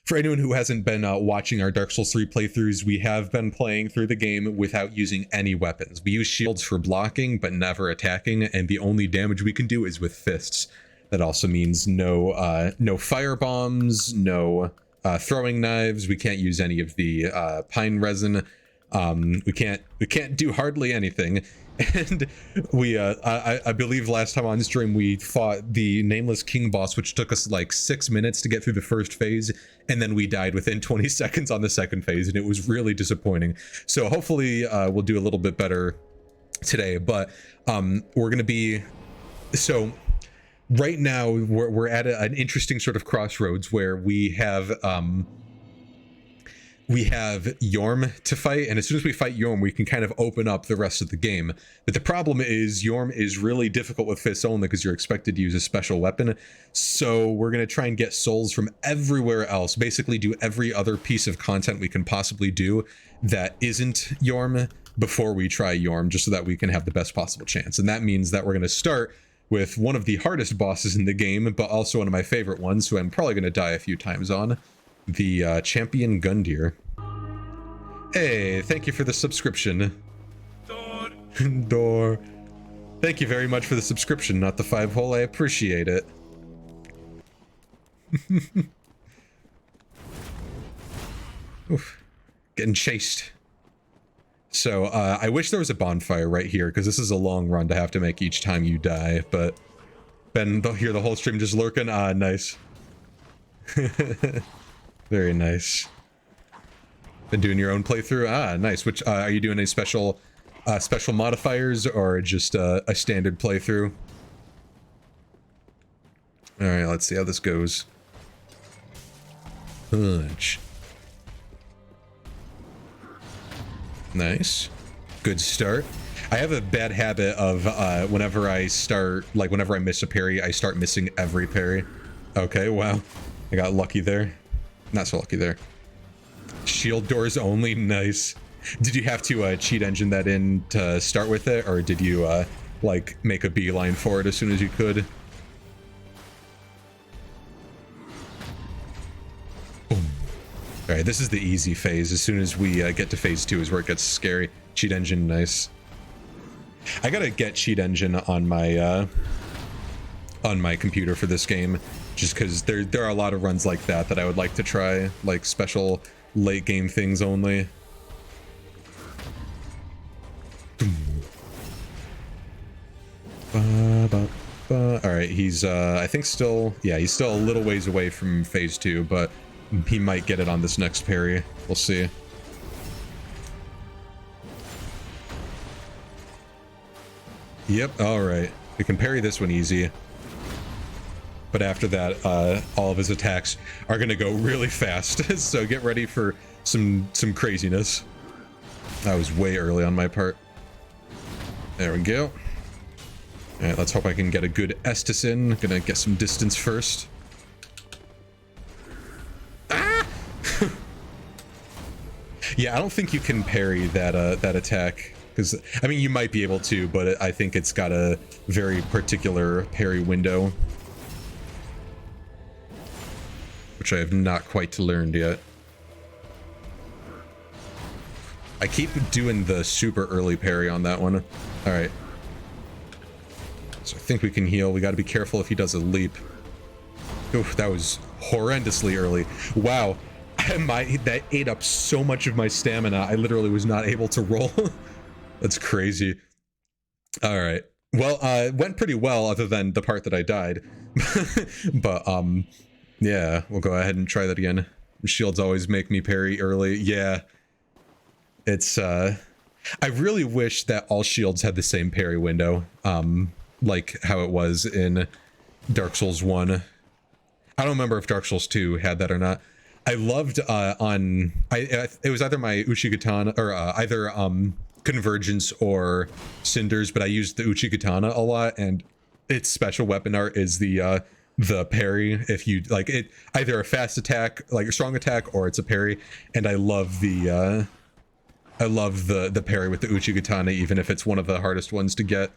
For anyone who hasn't been watching our Dark Souls 3 playthroughs, we have been playing through the game without using any weapons. We use shields for blocking, but never attacking, and the only damage we can do is with fists. That also means no fire bombs, no throwing knives. We can't use any of the pine resin. We can't do hardly anything. And I believe last time on stream we fought the Nameless King boss, which took us like 6 minutes to get through the first phase, and then we died within 20 seconds on the second phase, and it was really disappointing. So hopefully we'll do a little bit better today, but we're gonna be... So right now we're at an interesting sort of crossroads where we have Yorm to fight, and as soon as we fight Yorm, we can kind of open up the rest of the game. But the problem is Yorm is really difficult with fists only because you're expected to use a special weapon. So we're going to try and get souls from everywhere else, basically do every other piece of content we can possibly do that isn't Yorm before we try Yorm, just so that we can have the best possible chance. And that means that we're going to start with one of the hardest bosses in the game, but also one of my favorite ones, who I'm probably going to die a few times on. The Champion Gundyr. Hey, thank you for the subscription. Door. Thank you very much for the subscription, not the 5-hole. I appreciate it. Oof. Getting chased. So, I wish there was a bonfire right here, because this is a long run to have to make each time you die, but... Ben, here the whole stream just lurking. Ah, nice. Very nice. Been doing your own playthrough? Ah, nice. Which, are you doing any special modifiers, or just a standard playthrough? Alright, let's see how this goes. Punch. Nice. Good start. I have a bad habit of, whenever I miss a parry, I start missing every parry. Okay, wow. I got lucky there. Not so lucky there. Shield doors only, nice. Did you have to cheat engine that in to start with it, or did you like make a beeline for it as soon as you could? Boom. All right, this is the easy phase. As soon as we get to phase 2 is where it gets scary. Cheat engine, nice. I gotta get cheat engine on my computer for this game, just because there are a lot of runs like that I would like to try, like special late game things only. Alright, he's I think he's still a little ways away from phase 2, but he might get it on this next parry. We'll see. Yep, alright. We can parry this one easy. But after that, all of his attacks are gonna go really fast. So get ready for some craziness. That was way early on my part. There we go. Alright, let's hope I can get a good Estus in. Gonna get some distance first. Ah! Yeah, I don't think you can parry that attack. Because, I mean, you might be able to, but I think it's got a very particular parry window, which I have not quite learned yet. I keep doing the super early parry on that one. Alright. So I think we can heal. We gotta be careful if he does a leap. Oof, that was horrendously early. Wow. That ate up so much of my stamina, I literally was not able to roll. That's crazy. Alright. Well, it went pretty well, other than the part that I died. But, yeah, we'll go ahead and try that again. Shields always make me parry early. Yeah. It's, I really wish that all shields had the same parry window, like how it was in Dark Souls 1. I don't remember if Dark Souls 2 had that or not. I loved, it was either my Uchigatana, or, either, Convergence or Cinders, but I used the Uchigatana a lot, and its special weapon art is the parry. If you like it, either a fast attack, like a strong attack, or it's a parry. And I love the parry with the Uchigatana, even if it's one of the hardest ones to get.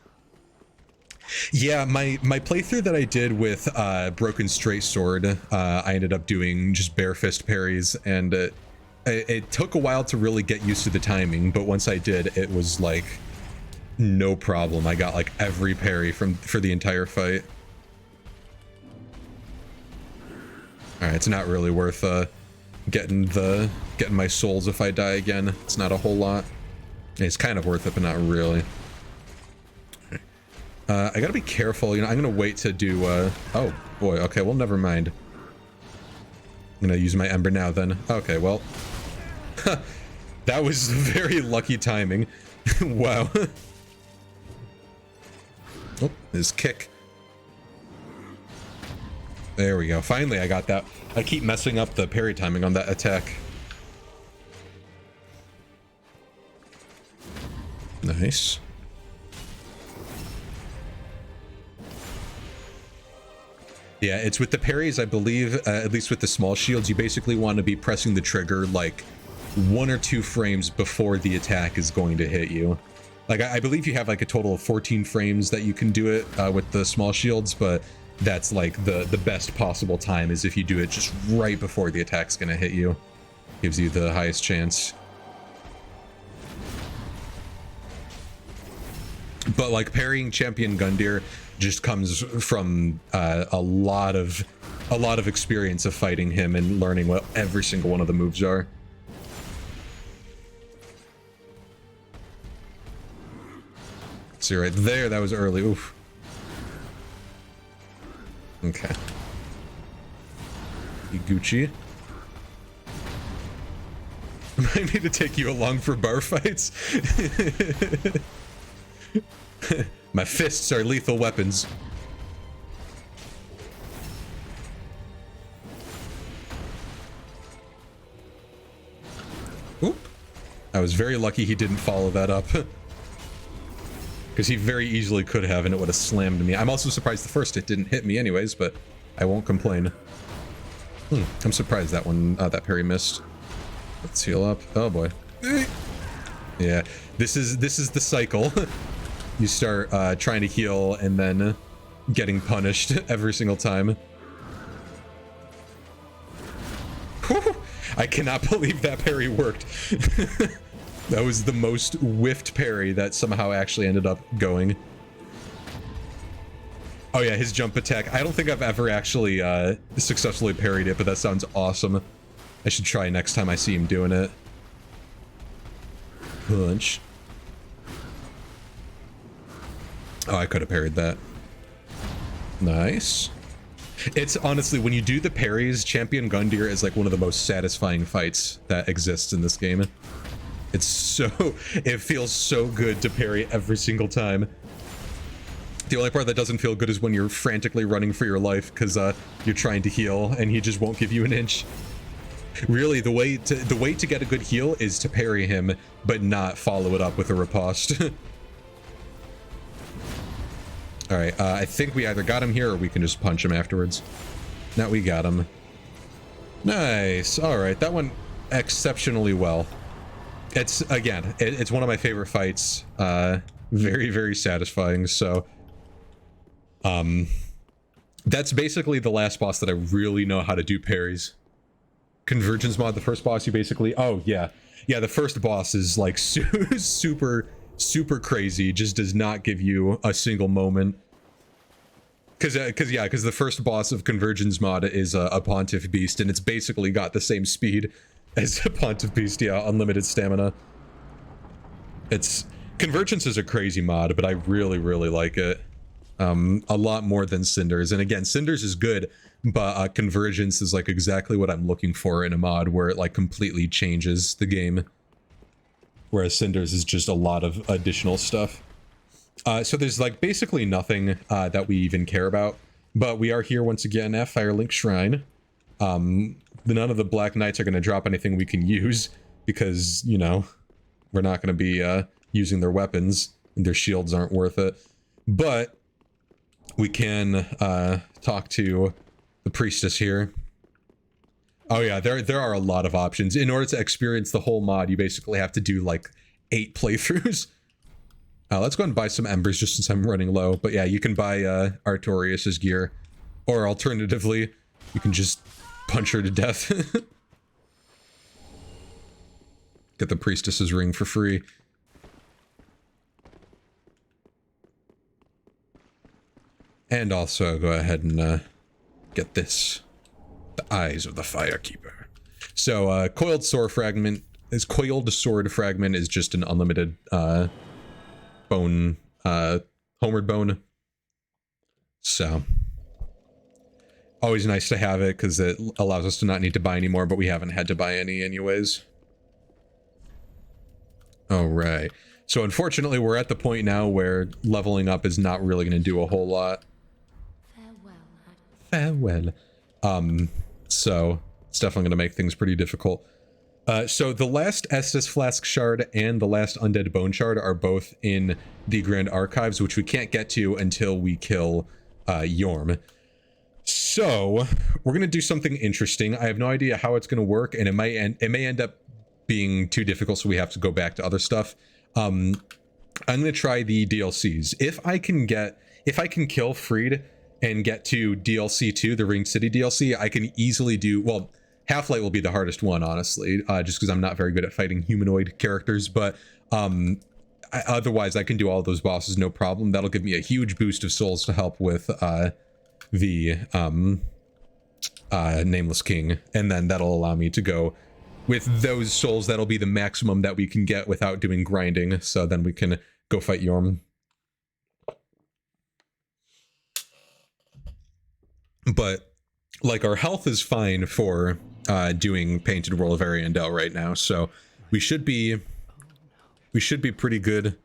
Yeah, my playthrough that I did with Broken Straight Sword, I ended up doing just bare fist parries, and it took a while to really get used to the timing, but once I did, it was like no problem. I got like every parry for the entire fight. All right, it's not really worth getting my souls if I die again. It's not a whole lot. It's kind of worth it, but not really. I gotta be careful, you know. I'm gonna wait to do oh boy, okay, well, never mind. I'm gonna use my ember now then. Okay, well, that was very lucky timing. Wow. Oh, his kick. There we go. Finally, I got that. I keep messing up the parry timing on that attack. Nice. Yeah, it's with the parries, I believe, at least with the small shields, you basically want to be pressing the trigger like 1 or 2 frames before the attack is going to hit you. Like, I believe you have like a total of 14 frames that you can do it with the small shields, but that's like the best possible time is if you do it just right before the attack's going to hit you. Gives you the highest chance. But like parrying Champion Gundyr just comes from a lot of experience of fighting him and learning what every single one of the moves are. See right there, that was early. Oof. Okay. Gucci. I need to take you along for bar fights. My fists are lethal weapons. Oop. I was very lucky he didn't follow that up. Because he very easily could have, and it would have slammed me. I'm also surprised the first hit didn't hit me anyways, but I won't complain. I'm surprised that one, that parry missed. Let's heal up. Oh boy. Yeah, this is the cycle. You start trying to heal and then getting punished every single time. Whew, I cannot believe that parry worked. That was the most whiffed parry that somehow actually ended up going. Oh yeah, his jump attack. I don't think I've ever actually successfully parried it, but that sounds awesome. I should try next time I see him doing it. Punch. Oh, I could have parried that. Nice. It's honestly, when you do the parries, Champion Gundyr is like one of the most satisfying fights that exists in this game. It's so, it feels so good to parry every single time. The only part that doesn't feel good is when you're frantically running for your life because you're trying to heal and he just won't give you an inch. Really, the way to get a good heal is to parry him, but not follow it up with a riposte. All right, I think we either got him here or we can just punch him afterwards. Now we got him. Nice. All right, that went exceptionally well. It's, again, it's one of my favorite fights. Very, very satisfying. So, that's basically the last boss that I really know how to do parries. Convergence mod, the first boss, you basically, oh yeah. Yeah, the first boss is like super crazy, just does not give you a single moment. Because the first boss of Convergence mod is a Pontiff Beast, and it's basically got the same speed as a Pontiff Beast, yeah, unlimited stamina. Convergence is a crazy mod, but I really like it. A lot more than Cinders, and again, Cinders is good, but Convergence is like exactly what I'm looking for in a mod where it like completely changes the game. Whereas Cinders is just a lot of additional stuff. So there's like basically nothing that we even care about, but we are here once again at Firelink Shrine. None of the Black Knights are going to drop anything we can use because, you know, we're not going to be using their weapons and their shields aren't worth it. But we can talk to the priestess here. Oh yeah, there are a lot of options. In order to experience the whole mod, you basically have to do like 8 playthroughs. Let's go and buy some embers just since I'm running low. But yeah, you can buy Artorias's gear. Or alternatively, you can just punch her to death. Get the priestess's ring for free. And also go ahead and get this. The eyes of the Firekeeper. So coiled sword fragment is just an unlimited bone, homeward bone. So always nice to have it because it allows us to not need to buy any more, but we haven't had to buy any anyways. All right. So unfortunately, we're at the point now where leveling up is not really going to do a whole lot. Farewell. So it's definitely going to make things pretty difficult. So the last Estus Flask Shard and the last Undead Bone Shard are both in the Grand Archives, which we can't get to until we kill Yorm. So we're going to do something interesting. I have no idea how it's going to work, and it may end up being too difficult, so we have to go back to other stuff. I'm going to try the DLCs. If I can kill Freed and get to DLC 2, the Ring City DLC, I can easily do, well, Half-Light will be the hardest one, honestly, just because I'm not very good at fighting humanoid characters, but otherwise I can do all those bosses no problem. That'll give me a huge boost of souls to help with the Nameless King, and then that'll allow me to go with those souls. That'll be the maximum that we can get without doing grinding, so then we can go fight Yorm. But like, our health is fine for doing Painted World of Ariandel right now, so we should be pretty good.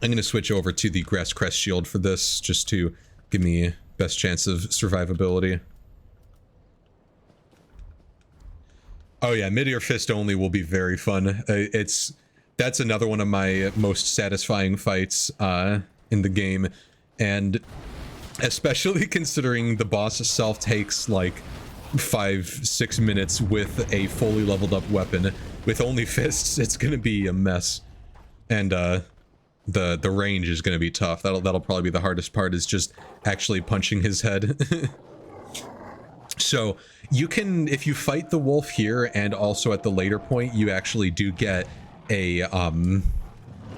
I'm going to switch over to the Grass Crest Shield for this, just to give me best chance of survivability. Oh yeah, Midear Fist only will be very fun. That's another one of my most satisfying fights in the game, and especially considering the boss itself takes like 5-6 minutes with a fully leveled up weapon. With only fists, it's gonna be a mess, and the range is gonna be tough. That'll probably be the hardest part, is just actually punching his head. So you can, if you fight the wolf here and also at the later point, you actually do get a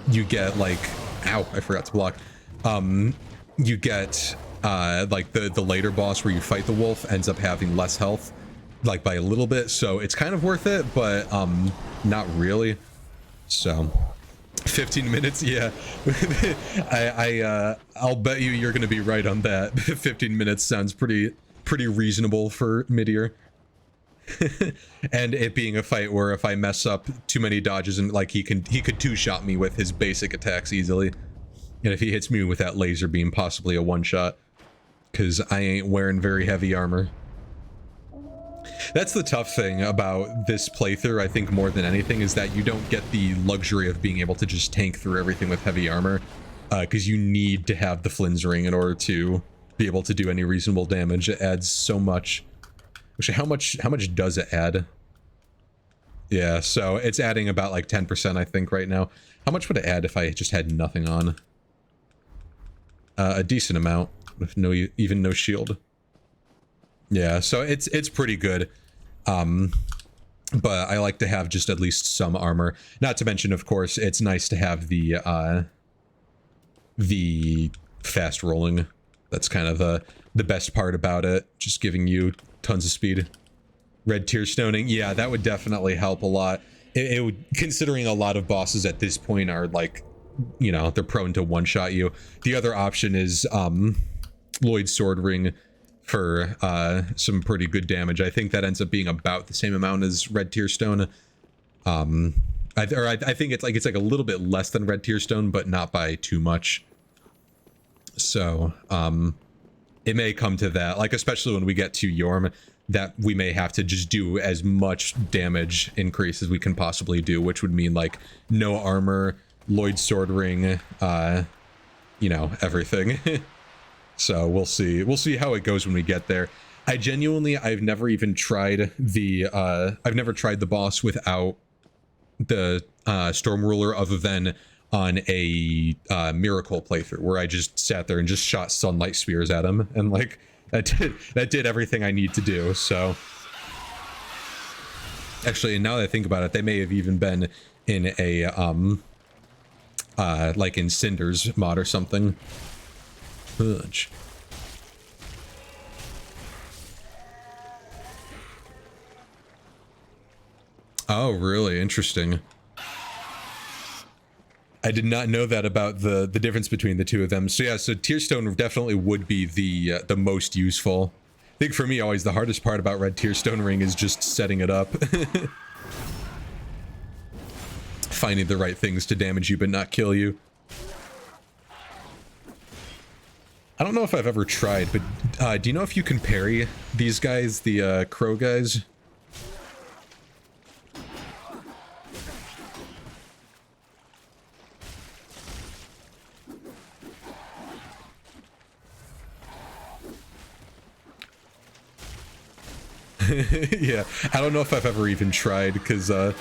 you get like, ow, I forgot to block. You get like the later boss where you fight the wolf ends up having less health, like by a little bit, so it's kind of worth it, but not really. So 15 minutes, yeah. I'll bet you're gonna be right on that. 15 minutes sounds pretty reasonable for Midear. And it being a fight where if I mess up too many dodges, and like he could two-shot me with his basic attacks easily, and if he hits me with that laser beam, possibly a one-shot, because I ain't wearing very heavy armor. That's the tough thing about this playthrough, I think, more than anything, is that you don't get the luxury of being able to just tank through everything with heavy armor, because you need to have the Flynn's Ring in order to be able to do any reasonable damage. It adds so much. Actually, how much does it add? Yeah, so it's adding about like 10%, I think, right now. How much would it add if I just had nothing on? A decent amount with even no shield. Yeah, so it's pretty good. But I like to have just at least some armor. Not to mention, of course, it's nice to have the fast rolling. That's kind of the best part about it, just giving you tons of speed. Red Tear Stoning, yeah, that would definitely help a lot. It would, considering a lot of bosses at this point are like, you know, they're prone to one-shot you. The other option is Lloyd's Sword Ring for some pretty good damage. I think that ends up being about the same amount as Red Tear Stone. I think it's like a little bit less than Red Tear Stone, but not by too much. So it may come to that, like especially when we get to Yorm, that we may have to just do as much damage increase as we can possibly do, which would mean like no armor, Lloyd's Sword Ring, you know, everything. So we'll see how it goes when we get there. I've never even tried the boss without the Storm Ruler, other than on a miracle playthrough where I just sat there and just shot sunlight spears at him, and like that did everything I need to do. So actually, now that I think about it, they may have even been in a like in Cinder's mod or something. Fudge. Oh, really? Interesting. I did not know that about the difference between the two of them. So yeah, so Tear Stone definitely would be the most useful. I think for me, always the hardest part about Red Tear Stone Ring is just setting it up. Finding the right things to damage you but not kill you. I don't know if I've ever tried, but do you know if you can parry these guys, the crow guys? Yeah, I don't know if I've ever even tried because of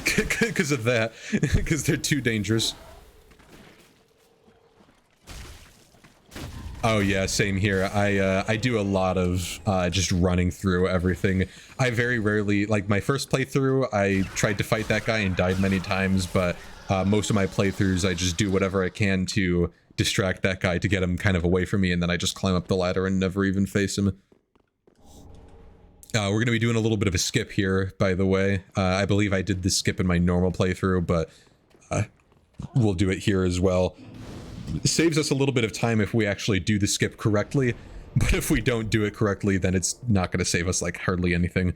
that, because they're too dangerous. Oh yeah, same here. I do a lot of just running through everything. I very rarely, like my first playthrough, I tried to fight that guy and died many times, but most of my playthroughs I just do whatever I can to distract that guy to get him kind of away from me, and then I just climb up the ladder and never even face him. We're going to be doing a little bit of a skip here, by the way. I believe I did this skip in my normal playthrough, but we'll do it here as well. It saves us a little bit of time if we actually do the skip correctly, but if we don't do it correctly, then it's not going to save us, like, hardly anything.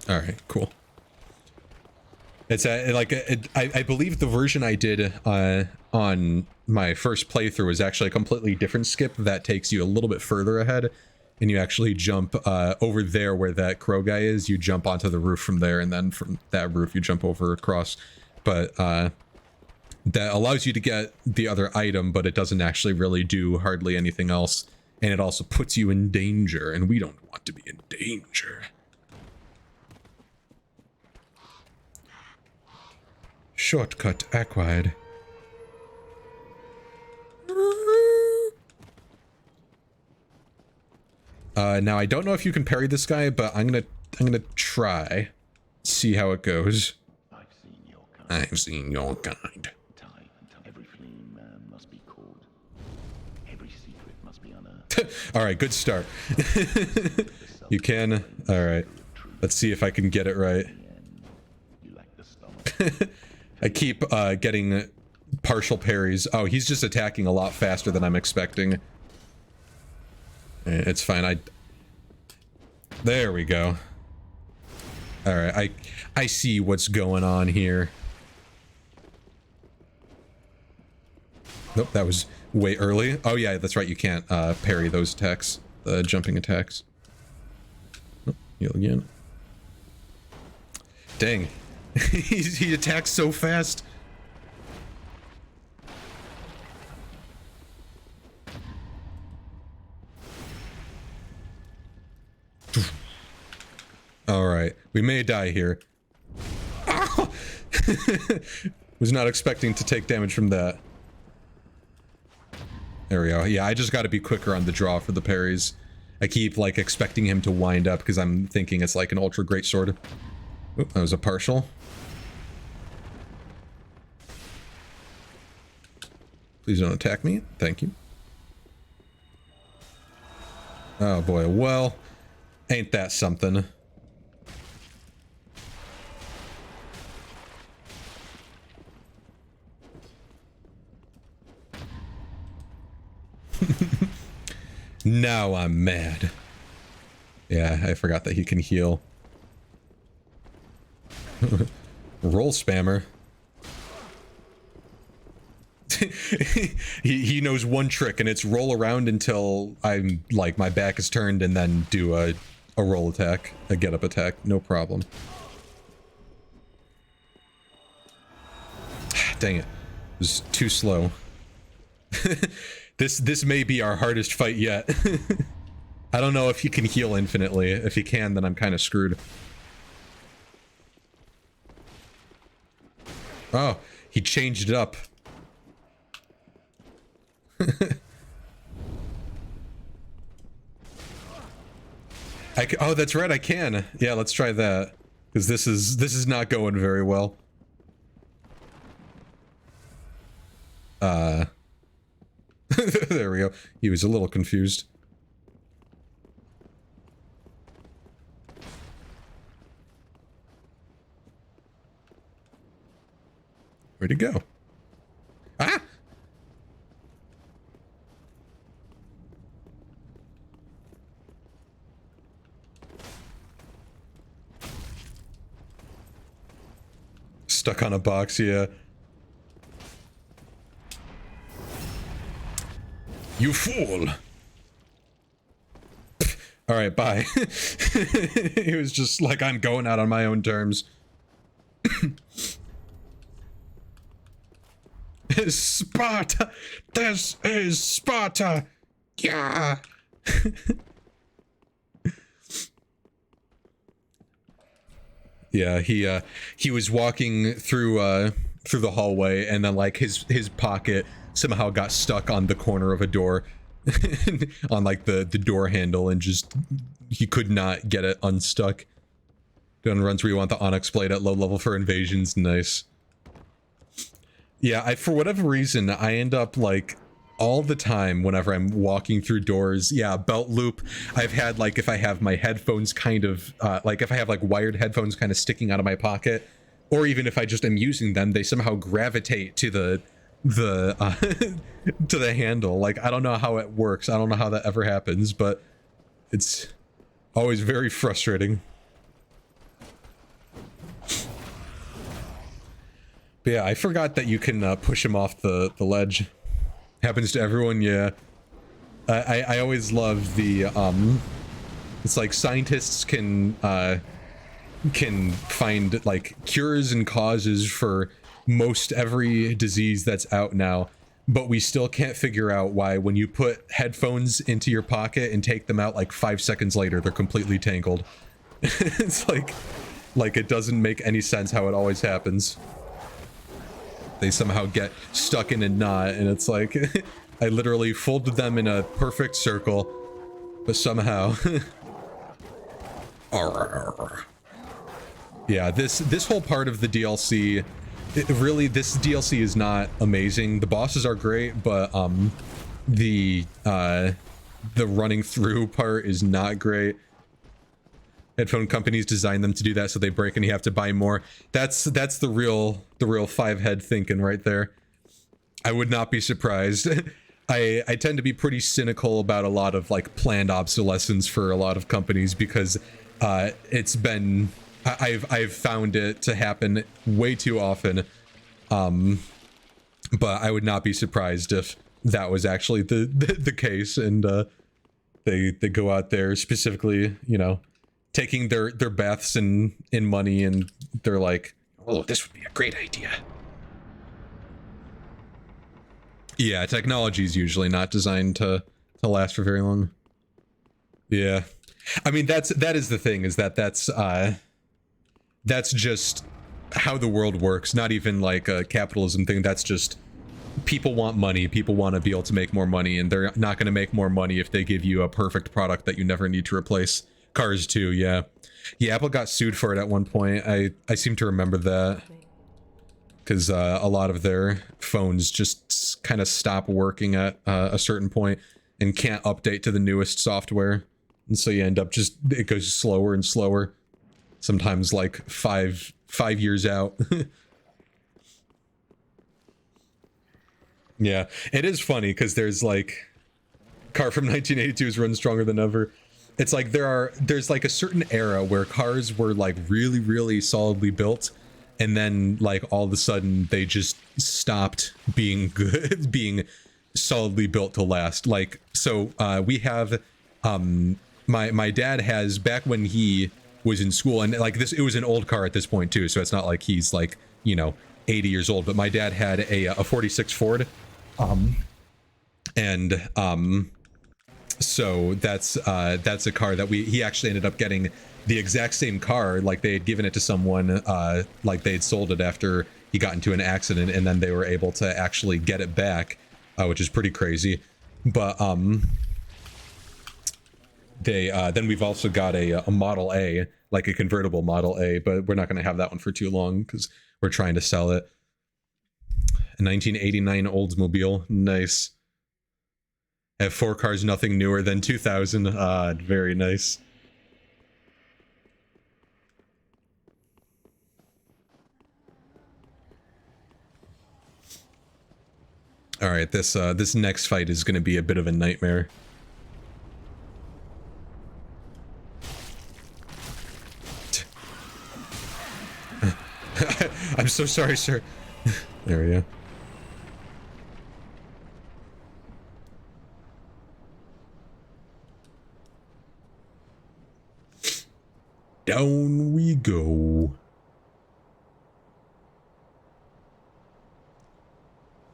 All right, cool. It's I believe the version I did on my first playthrough is actually a completely different skip that takes you a little bit further ahead, and you actually jump over there where that crow guy is. You jump onto the roof from there, and then from that roof you jump over across. But that allows you to get the other item, but it doesn't actually really do hardly anything else, and it also puts you in danger, and we don't want to be in danger. Shortcut acquired. Now I don't know if you can parry this guy, but I'm gonna try. See how it goes. I've seen your kind. Every flame must be caught. Every secret must be unearthed. All right, good start. You can. All right. Let's see if I can get it right. I keep getting partial parries. Oh, he's just attacking a lot faster than I'm expecting. It's fine. There we go. All right, I see what's going on here. Nope, that was way early. Oh yeah, that's right. You can't parry those attacks, the jumping attacks. Oh, heal again. Dang. He attacks so fast. All right, we may die here. Was not expecting to take damage from that. There we go. Yeah, I just got to be quicker on the draw for the parries. I keep like expecting him to wind up because I'm thinking it's like an ultra great sword. Oop, that was a partial. Please don't attack me. Thank you. Oh boy, well, ain't that something. Now I'm mad. Yeah, I forgot that he can heal. Roll spammer. he knows one trick, and it's roll around until I'm like my back is turned, and then do a roll attack, a get up attack, no problem. Dang it, it was too slow. This may be our hardest fight yet. I don't know if he can heal infinitely. If he can, then I'm kind of screwed. Oh, he changed it up. Oh, that's right, I can. Yeah, let's try that. Because this is not going very well. There we go. He was a little confused. Where'd he go? Ah! Stuck on a box, yeah. You fool! Alright, bye. He was just like, I'm going out on my own terms. Sparta! This is Sparta! Yeah! Yeah, he was walking through the hallway, and then like his pocket somehow got stuck on the corner of a door on like the door handle, and just he could not get it unstuck. Gun runs where you want the Onyx blade at low level for invasions. Nice. Yeah, for whatever reason, I end up like all the time whenever I'm walking through doors. Yeah, belt loop. I've had like, if I have my headphones kind of like if I have like wired headphones kind of sticking out of my pocket, or even if I just am using them, they somehow gravitate to the to the handle. Like, I don't know how it works. I don't know how that ever happens, but it's always very frustrating. But yeah, I forgot that you can push him off the ledge. Happens to everyone, yeah. I always love the it's like scientists can find like cures and causes for most every disease that's out now, but we still can't figure out why when you put headphones into your pocket and take them out like 5 seconds later, they're completely tangled. It's like it doesn't make any sense how it always happens. They somehow get stuck in a knot, and it's like I literally folded them in a perfect circle, but somehow yeah, this whole part of the DLC, this DLC is not amazing. The bosses are great, but the running through part is not great. Headphone companies design them to do that, so they break and you have to buy more. That's the real 5-head thinking right there. I would not be surprised. I tend to be pretty cynical about a lot of like planned obsolescence for a lot of companies, because it's been I've found it to happen way too often. But I would not be surprised if that was actually the case, and they go out there specifically, you know, taking their baths in money, and they're like, oh, this would be a great idea. Yeah, technology is usually not designed to last for very long. Yeah, I mean that is the thing, is that's just how the world works. Not even like a capitalism thing. That's just people want money. People want to be able to make more money, and they're not going to make more money if they give you a perfect product that you never need to replace. Cars too, yeah. Yeah, Apple got sued for it at one point. I seem to remember that. Because a lot of their phones just kind of stop working at a certain point and can't update to the newest software. And so you end up just, it goes slower and slower. Sometimes like five years out. Yeah, it is funny because there's like, car from 1982 is run stronger than ever. It's like there's like a certain era where cars were like really, really solidly built, and then like all of a sudden they just stopped being good, being solidly built to last. Like, so we have my dad has, back when he was in school, and like this, it was an old car at this point too, so it's not like he's like, you know, 80 years old, but my dad had a 46 Ford, And so that's a car that he actually ended up getting the exact same car. Like they had given it to someone, like they had sold it after he got into an accident, and then they were able to actually get it back, which is pretty crazy. But then we've also got a Model A, like a convertible Model A, but we're not going to have that one for too long because we're trying to sell it. A 1989 Oldsmobile, nice. I have 4 cars, nothing newer than 2000. Very nice. All right, this next fight is going to be a bit of a nightmare. I'm so sorry, sir. There we go. Down we go.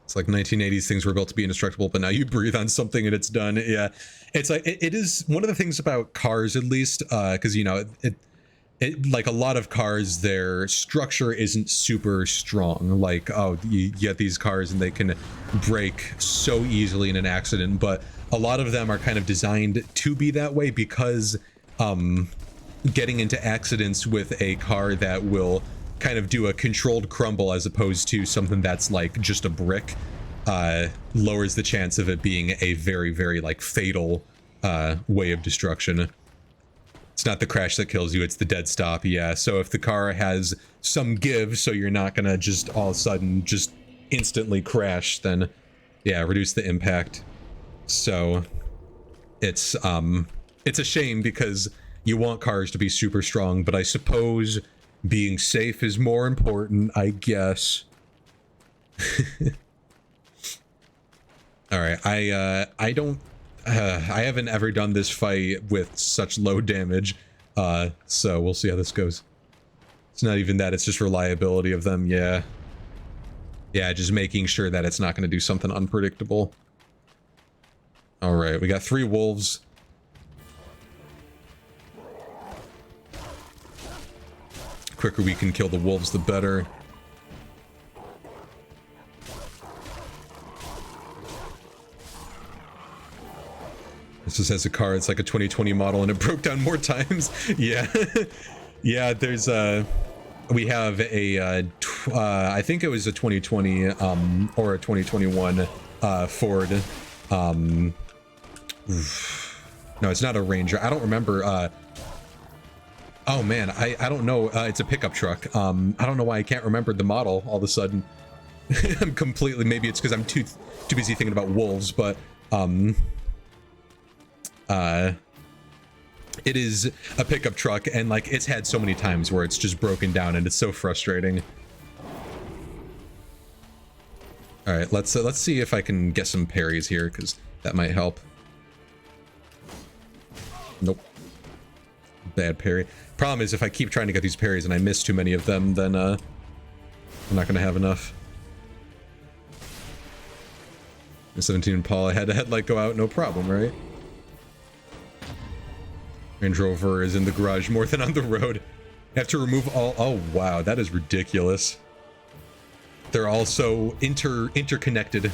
It's like 1980s, things were built to be indestructible, but now you breathe on something and it's done. Yeah, it's like it is one of the things about cars, at least, because you know it like a lot of cars, their structure isn't super strong. Like, oh, you get these cars and they can break so easily in an accident, but a lot of them are kind of designed to be that way because getting into accidents with a car that will kind of do a controlled crumble as opposed to something that's like just a brick lowers the chance of it being a very, very like fatal way of destruction. It's not the crash that kills you, it's the dead stop. Yeah, so if the car has some give, so you're not gonna just all of a sudden just instantly crash, then yeah, reduce the impact. So it's a shame because you want cars to be super strong, but I suppose being safe is more important, I guess. All right, I don't I haven't ever done this fight with such low damage, so we'll see how this goes. It's not even that, it's just reliability of them. Yeah, just making sure that it's not going to do something unpredictable. All right, we got 3 wolves. The quicker we can kill the wolves, the better. This just has a car, it's like a 2020 model and it broke down more times. Yeah. Yeah, there's we have a I think it was a 2020 or a 2021 Ford no, it's not a Ranger. I don't remember. Oh man, I don't know. It's a pickup truck. I don't know why I can't remember the model all of a sudden. I'm completely, maybe it's because I'm too busy thinking about wolves, but it is a pickup truck, and like it's had so many times where it's just broken down, and it's so frustrating. All right, let's see if I can get some parries here, because that might help. Nope. Bad parry. Problem is, if I keep trying to get these parries and I miss too many of them, then I'm not gonna have enough. The 17 Impala had a headlight go out, no problem, right? Range Rover is in the garage more than on the road. I have to remove all. Oh wow, that is ridiculous. They're also interconnected.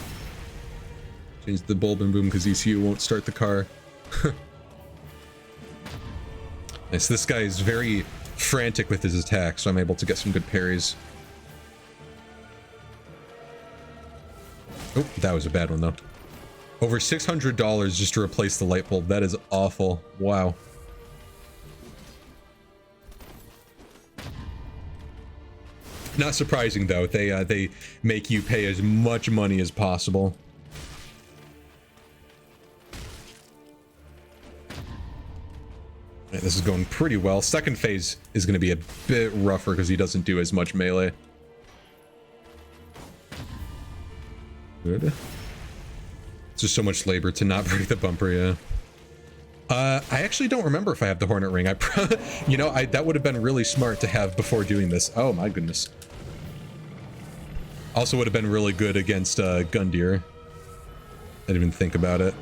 Change the bulb and boom because ECU won't start the car. Nice. This guy is very frantic with his attack, so I'm able to get some good parries. Oh, that was a bad one though. Over $600 just to replace the light bulb. That is awful. Wow. Not surprising though. They make you pay as much money as possible. Right, this is going pretty well. Second phase is going to be a bit rougher because he doesn't do as much melee. Good. It's just so much labor to not break the bumper, yeah. I actually don't remember if I have the Hornet Ring. You know, that would have been really smart to have before doing this. Oh my goodness. Also would have been really good against Gundyr. didn't even think about it.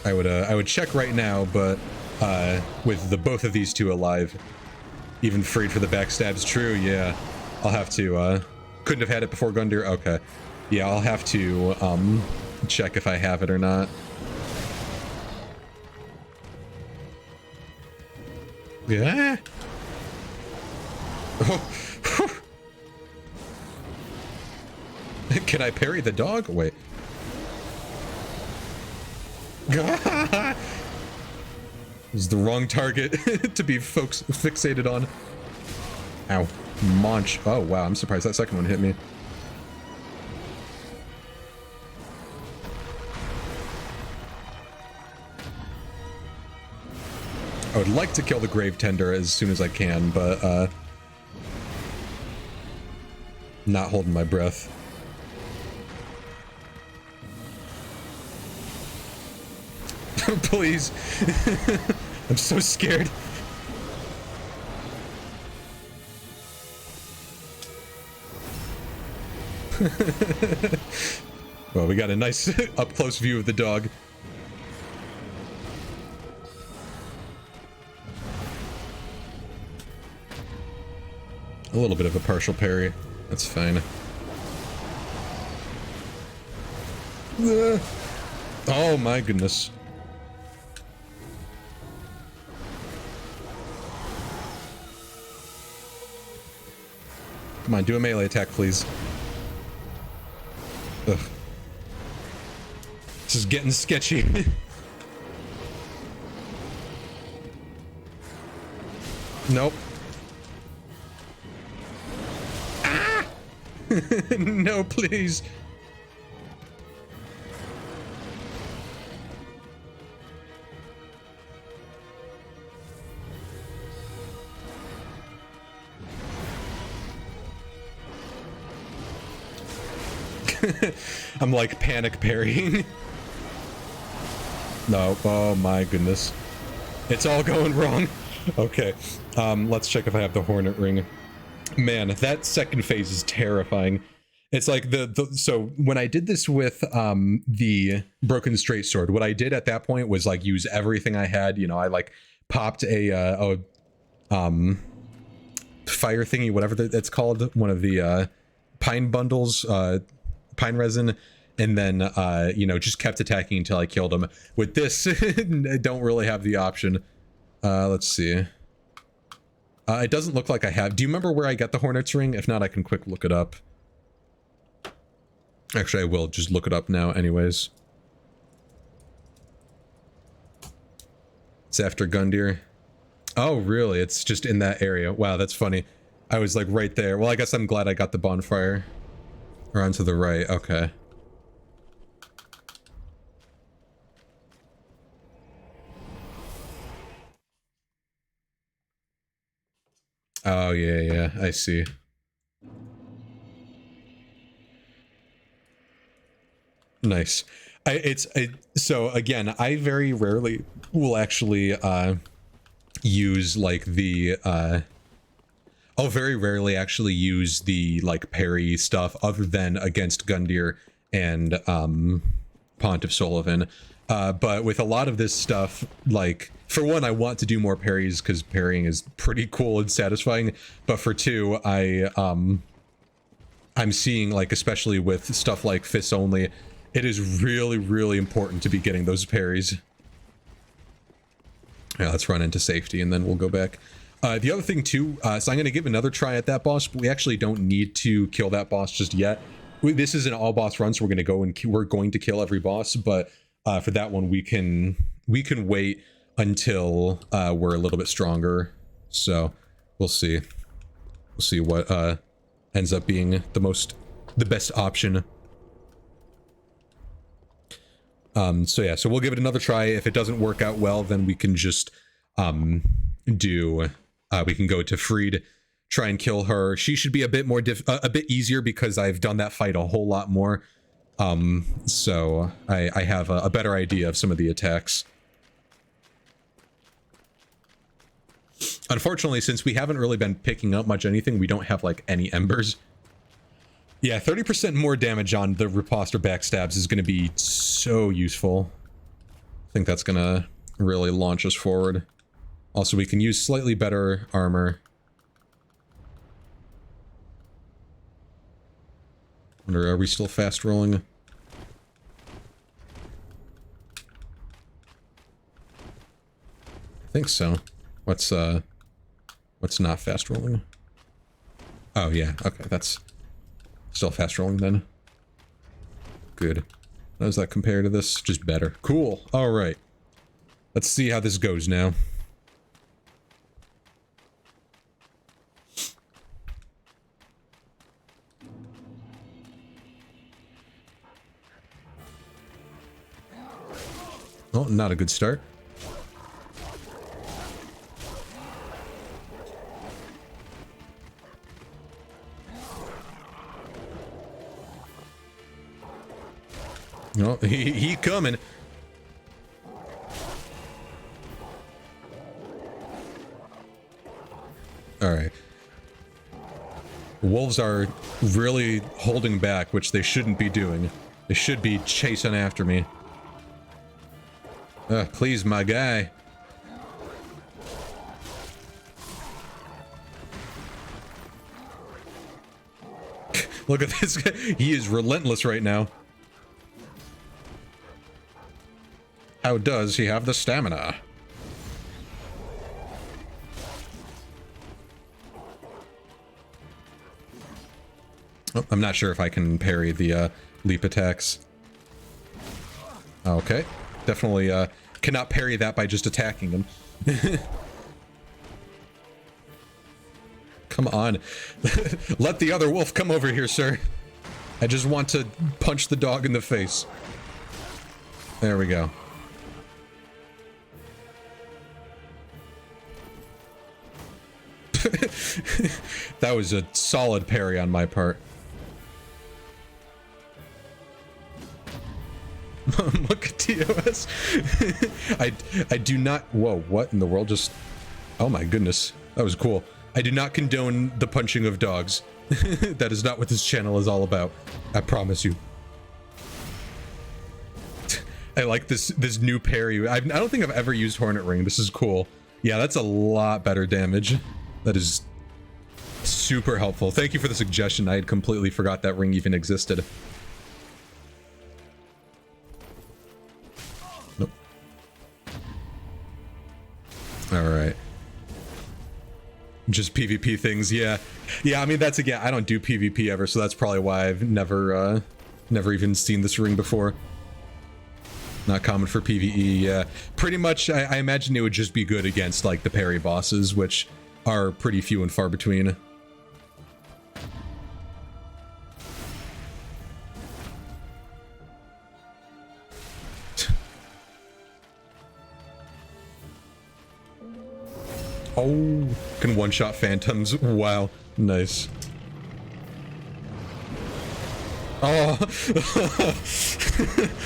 I would check right now, but with the both of these two alive, even freed for the backstabs, true, yeah. I'll have to, couldn't have had it before Gundyr? Okay. Yeah, I'll have to, check if I have it or not. Yeah. Can I parry the dog? Wait. This is the wrong target to be folks fixated on. Ow. Munch. Oh, wow. I'm surprised that second one hit me. I would like to kill the Grave Tender as soon as I can, but, not holding my breath. Please. I'm so scared. Well, we got a nice up-close view of the dog. A little bit of a partial parry. That's fine. Oh my goodness. Come on, do a melee attack, please. Ugh. This is getting sketchy. Nope. Ah! No, please. I'm like panic parrying. No, oh my goodness. It's all going wrong. Okay, let's check if I have the Hornet Ring. Man, that second phase is terrifying. It's like so when I did this with the Broken Straight Sword, what I did at that point was like use everything I had. You know, I like popped a fire thingy, whatever that's called, one of the pine bundles, pine resin, and then you know, just kept attacking until I killed him. With this, I don't really have the option. Let's see. It doesn't look like I have. Do you remember where I got the Hornet's Ring? If not, I can quick look it up. Actually, I will just look it up now anyways. It's after Gundyr. Oh, really? It's just in that area. Wow, that's funny. I was like right there. Well, I guess I'm glad I got the bonfire. Or onto the right, okay. Oh, yeah, I see. Nice. So again, I very rarely will actually use like the I'll very rarely actually use the like parry stuff other than against Gundyr and Pontiff Sullivan. But with a lot of this stuff, like, for one, I want to do more parries because parrying is pretty cool and satisfying. But for two, I'm seeing, like, especially with stuff like Fists Only, it is really, really important to be getting those parries. Yeah, let's run into safety and then we'll go back. The other thing too, so I'm going to give another try at that boss, but we actually don't need to kill that boss just yet. This is an all boss run, so we're going to go and we're going to kill every boss, but for that one we can wait until we're a little bit stronger. So we'll see. We'll see what ends up being the best option. So yeah, so we'll give it another try. If it doesn't work out well, then we can just we can go to Freed, try and kill her. She should be a bit more a bit easier because I've done that fight a whole lot more. So I have a better idea of some of the attacks. Unfortunately, since we haven't really been picking up much anything, we don't have like any embers. Yeah, 30% more damage on the riposte or backstabs is going to be so useful. I think that's going to really launch us forward. Also, we can use slightly better armor. Wonder, are we still fast rolling? I think so. What's not fast rolling? Oh yeah, okay, that's still fast rolling then. Good. How does that compare to this? Just better. Cool. All right. Let's see how this goes now. Oh, not a good start. Oh, he coming. All right. Wolves are really holding back, which they shouldn't be doing. They should be chasing after me. Please, my guy. Look at this guy. He is relentless right now. How does he have the stamina? Oh, I'm not sure if I can parry the leap attacks. Okay. Definitely cannot parry that by just attacking him. Come on. Let the other wolf come over here, sir. I just want to punch the dog in the face. There we go. That was a solid parry on my part. Look at TOS. I do not. Whoa, what in the world just. Oh my goodness. That was cool. I do not condone the punching of dogs. That is not what this channel is all about. I promise you. I like this new parry. I don't think I've ever used Hornet Ring. This is cool. Yeah, that's a lot better damage. That is super helpful. Thank you for the suggestion. I had completely forgot that ring even existed. Nope. Alright. Just PvP things, yeah. Yeah, I mean, that's, again, I don't do PvP ever, so that's probably why I've never even seen this ring before. Not common for PvE, yeah. Pretty much, I imagine it would just be good against, like, the parry bosses, which are pretty few and far between. Oh, can one-shot phantoms. Wow, nice. Oh,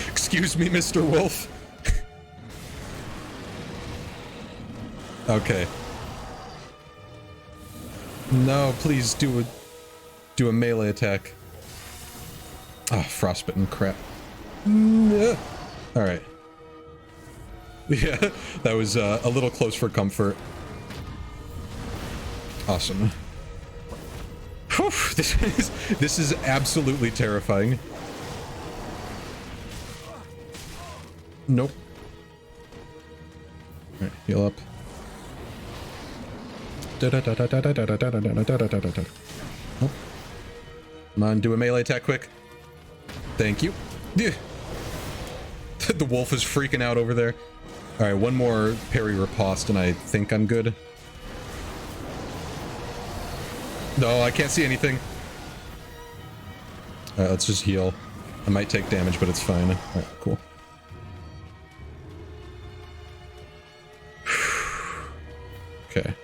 excuse me, Mr. Wolf. Okay. No, please do a melee attack. Ah, oh, frostbitten crap. Yeah. All right. Yeah, that was a little close for comfort. Awesome. Whew, this is absolutely terrifying. Nope. All right, heal up. Oh. Come on, do a melee attack quick. Thank you. The wolf is freaking out over there. All right, one more parry riposte and I think I'm good. No, I can't see anything. All right, let's just heal. I might take damage, but it's fine. All right, cool. Okay.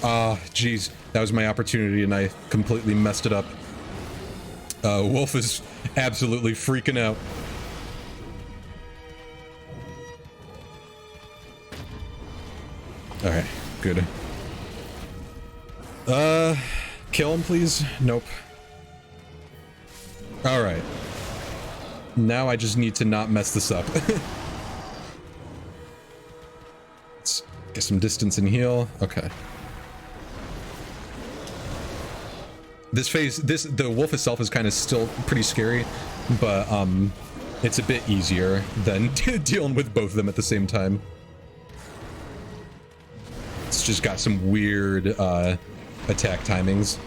Ah, jeez. That was my opportunity and I completely messed it up. Wolf is absolutely freaking out. All right, good. Kill him, please. Nope. All right. Now I just need to not mess this up. Let's get some distance and heal. Okay. This phase, the wolf itself is kind of still pretty scary, but it's a bit easier than dealing with both of them at the same time. It's just got some weird attack timings.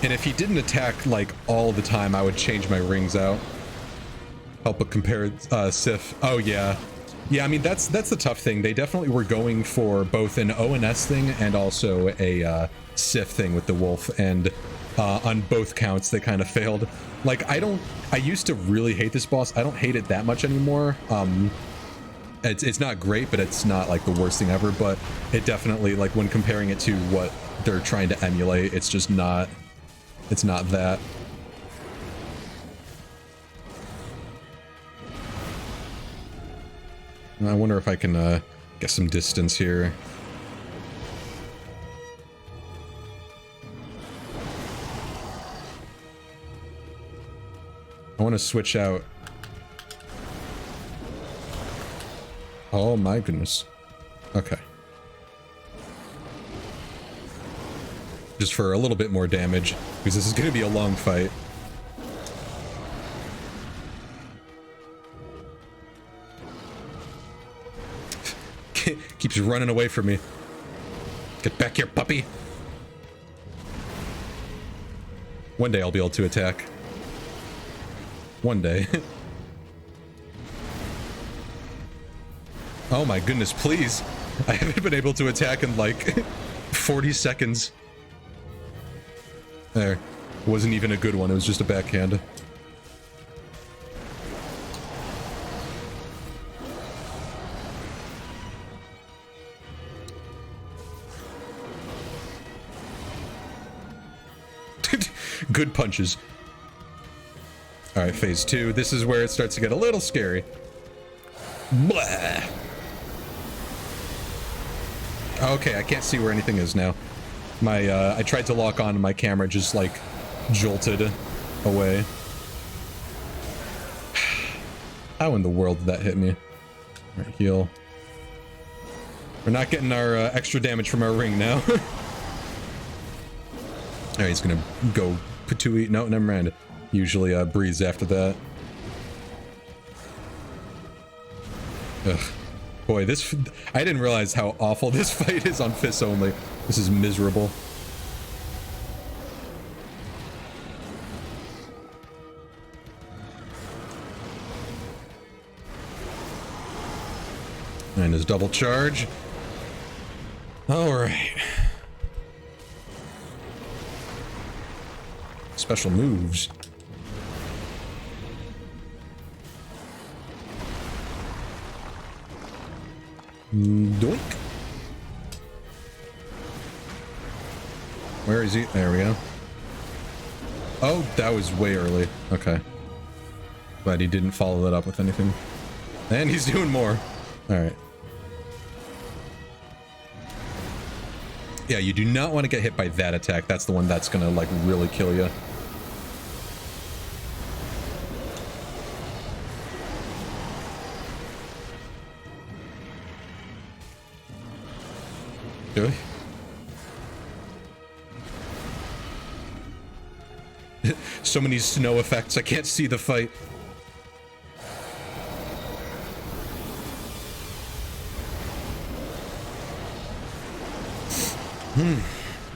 And if he didn't attack like all the time, I would change my rings out. Help it compare Sif. Oh yeah. Yeah, I mean that's the tough thing. They definitely were going for both an ONS thing and also a Sif thing with the wolf, and on both counts they kind of failed. Like I used to really hate this boss. I don't hate it that much anymore. It's not great, but it's not like the worst thing ever, but it definitely, like when comparing it to what they're trying to emulate, it's just not, it's not that. I wonder if I can get some distance here. I want to switch out. Oh my goodness. Okay. Just for a little bit more damage, because this is going to be a long fight. Keeps running away from me. Get back here, puppy. One day I'll be able to attack. One day. Oh my goodness, please. I haven't been able to attack in like 40 seconds. There. It wasn't even a good one, it was just a backhand. Good punches. Alright, phase 2. This is where it starts to get a little scary. Blah. Okay, I can't see where anything is now. My, I tried to lock on and my camera just, like, jolted away. How in the world did that hit me? Alright, heal. We're not getting our extra damage from our ring now. Alright, he's gonna go Patui. No, never mind. Usually breathes after that. Ugh. Boy, this... I didn't realize how awful this fight is on fists only. This is miserable. And his double charge. Alright. Special moves. Doink. Where is he? There we go. Oh, that was way early. Okay. Glad he didn't follow that up with anything. And he's doing more. Alright. Yeah, you do not want to get hit by that attack. That's the one that's gonna, like, really kill you. Good. So many snow effects, I can't see the fight.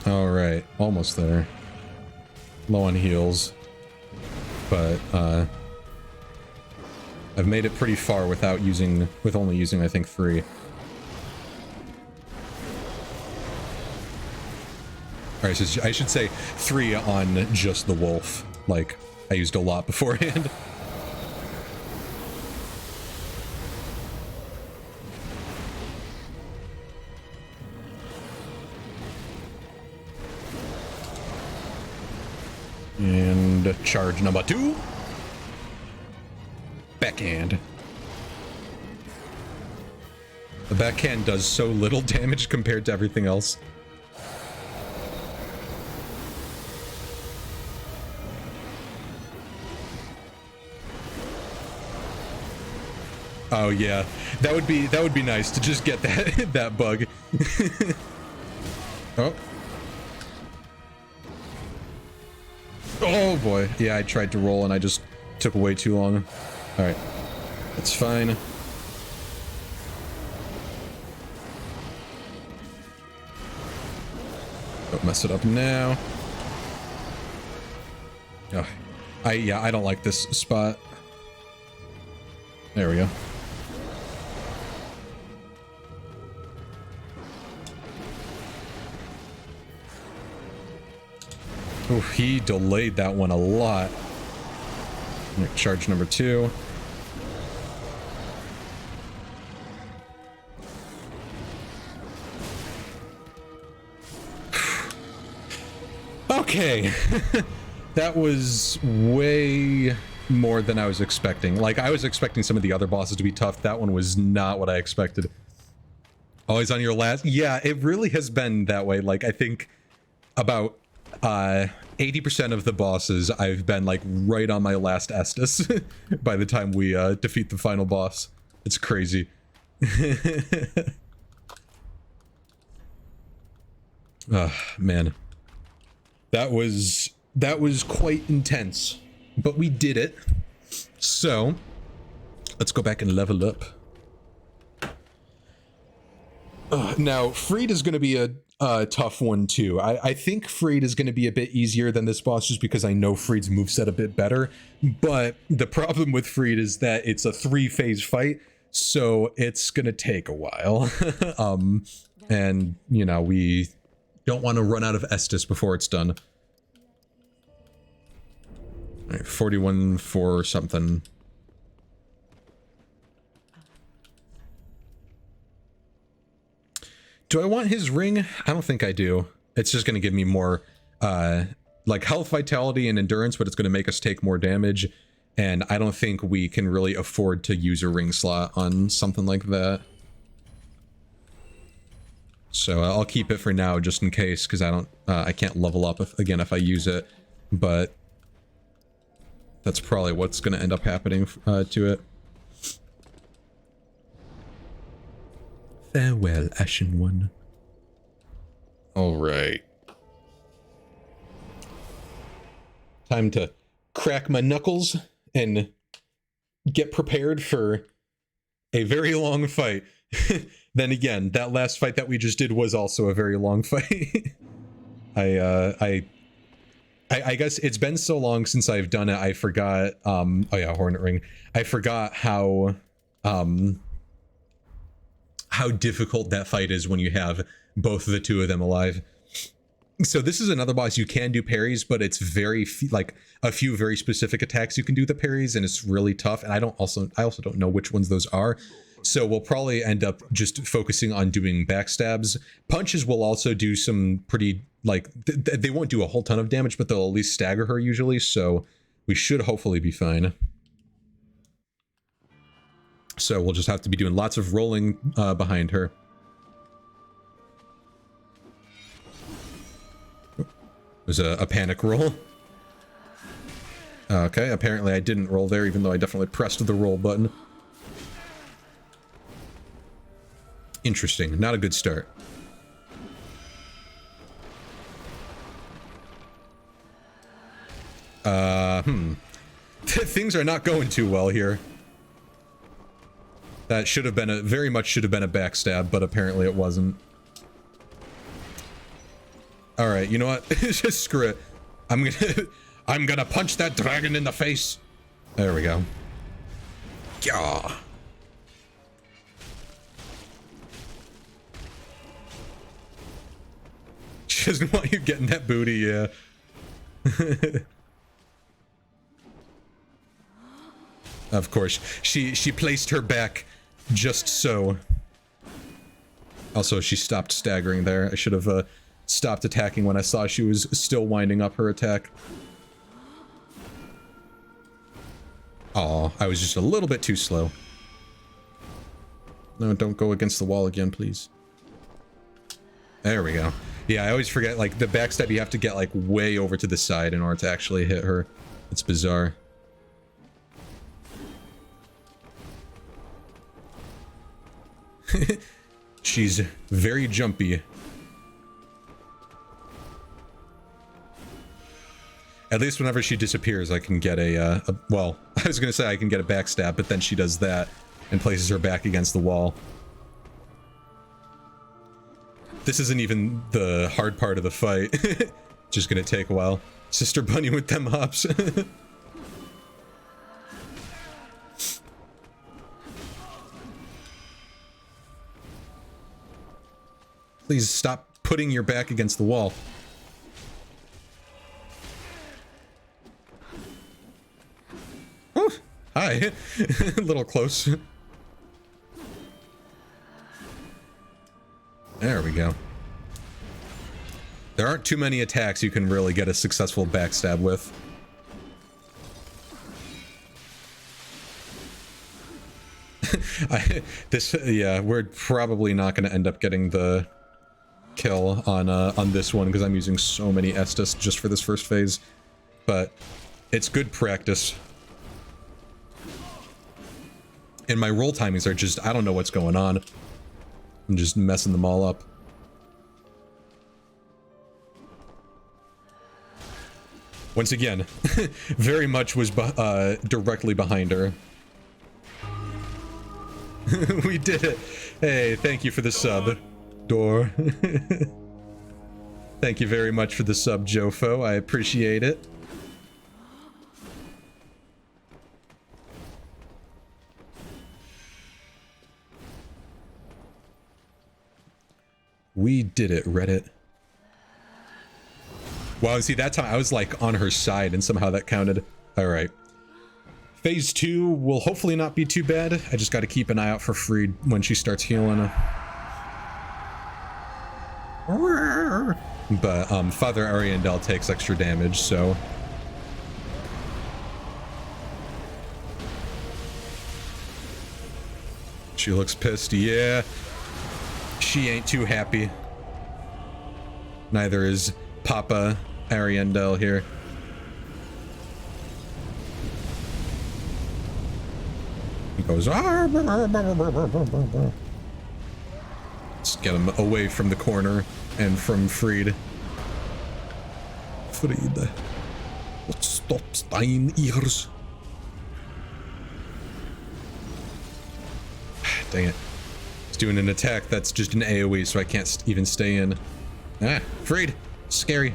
Alright, almost there. Low on heals. But, I've made it pretty far without using, with only using, I think, 3. Alright, so I should say 3 on just the wolf. Like, I used a lot beforehand. And charge number 2. backhand. The backhand does so little damage compared to everything else. Oh yeah, that would be nice to just get that that bug. Oh. Oh boy. Yeah, I tried to roll and I just took way too long. All right. That's fine. Don't mess it up now. Oh, I don't like this spot. There we go. Oh, he delayed that one a lot. Charge number 2. Okay. That was way more than I was expecting. Like, I was expecting some of the other bosses to be tough. That one was not what I expected. Always on your last. Yeah, it really has been that way. Like, I think about 80% of the bosses I've been like right on my last Estus by the time we defeat the final boss. It's crazy. Oh man, that was quite intense, but we did it. So let's go back and level up. Now Freed is going to be a tough one too. I think Freed is going to be a bit easier than this boss just because I know Freed's moveset a bit better. But the problem with Freed is that it's a 3-phase fight, so it's going to take a while. And you know, we don't want to run out of Estus before it's done. All right, 41 for something. Do I want his ring? I don't think I do. It's just going to give me more, like health, vitality, and endurance, but it's going to make us take more damage. And I don't think we can really afford to use a ring slot on something like that. So I'll keep it for now, just in case, because I can't level up again if I use it. But that's probably what's going to end up happening to it. Farewell, Ashen One. All right. Time to crack my knuckles and get prepared for a very long fight. Then again, that last fight that we just did was also a very long fight. I guess it's been so long since I've done it, I forgot, oh yeah, Hornet Ring. I forgot how difficult that fight is when you have both of the two of them alive. So this is another boss you can do parries, but it's very like a few very specific attacks you can do the parries, and it's really tough. And I also don't know which ones those are. So we'll probably end up just focusing on doing backstabs. Punches will also do some pretty, like, they won't do a whole ton of damage, but they'll at least stagger her usually. So we should hopefully be fine. So we'll just have to be doing lots of rolling behind her. It was a panic roll. Okay, apparently I didn't roll there, even though I definitely pressed the roll button. Interesting, not a good start. Things are not going too well here. That should have been very much should have been a backstab, but apparently it wasn't. All right, you know what? Just screw it. I'm gonna punch that dragon in the face. There we go. Yeah. She doesn't want you getting that booty, yeah. Of course, she placed her back just so. Also, she stopped staggering there. I should have stopped attacking when I saw she was still winding up her attack. Oh, I was just a little bit too slow. No, don't go against the wall again, please. There we go. Yeah, I always forget, like, the backstab, you have to get, like, way over to the side in order to actually hit her. It's bizarre. She's very jumpy. At least whenever she disappears, I can get well, I was gonna say I can get a backstab, but then she does that and places her back against the wall. This isn't even the hard part of the fight. Just gonna take a while. Sister Bunny with them hops. Please stop putting your back against the wall. Oh, hi. A little close. There we go. There aren't too many attacks you can really get a successful backstab with. Yeah, we're probably not going to end up getting the kill on this one because I'm using so many Estus just for this first phase, but it's good practice. And my roll timings are just, I don't know what's going on. I'm just messing them all up. Once again, very much was directly behind her. We did it. Hey, thank you for the sub, Door. Thank you very much for the sub, Jofo. I appreciate it. We did it, Reddit. Wow, see, that time I was like on her side and somehow that counted. All right. Phase 2 will hopefully not be too bad. I just got to keep an eye out for Freed when she starts healing. But Father Ariandel takes extra damage, so... She looks pissed. Yeah. She ain't too happy. Neither is Papa Ariandel here. He goes, let's get him away from the corner and from Freed. Freed. What stops thine ears? Dang it. It's doing an attack that's just an AoE, so I can't even stay in. Ah, Freed. Scary.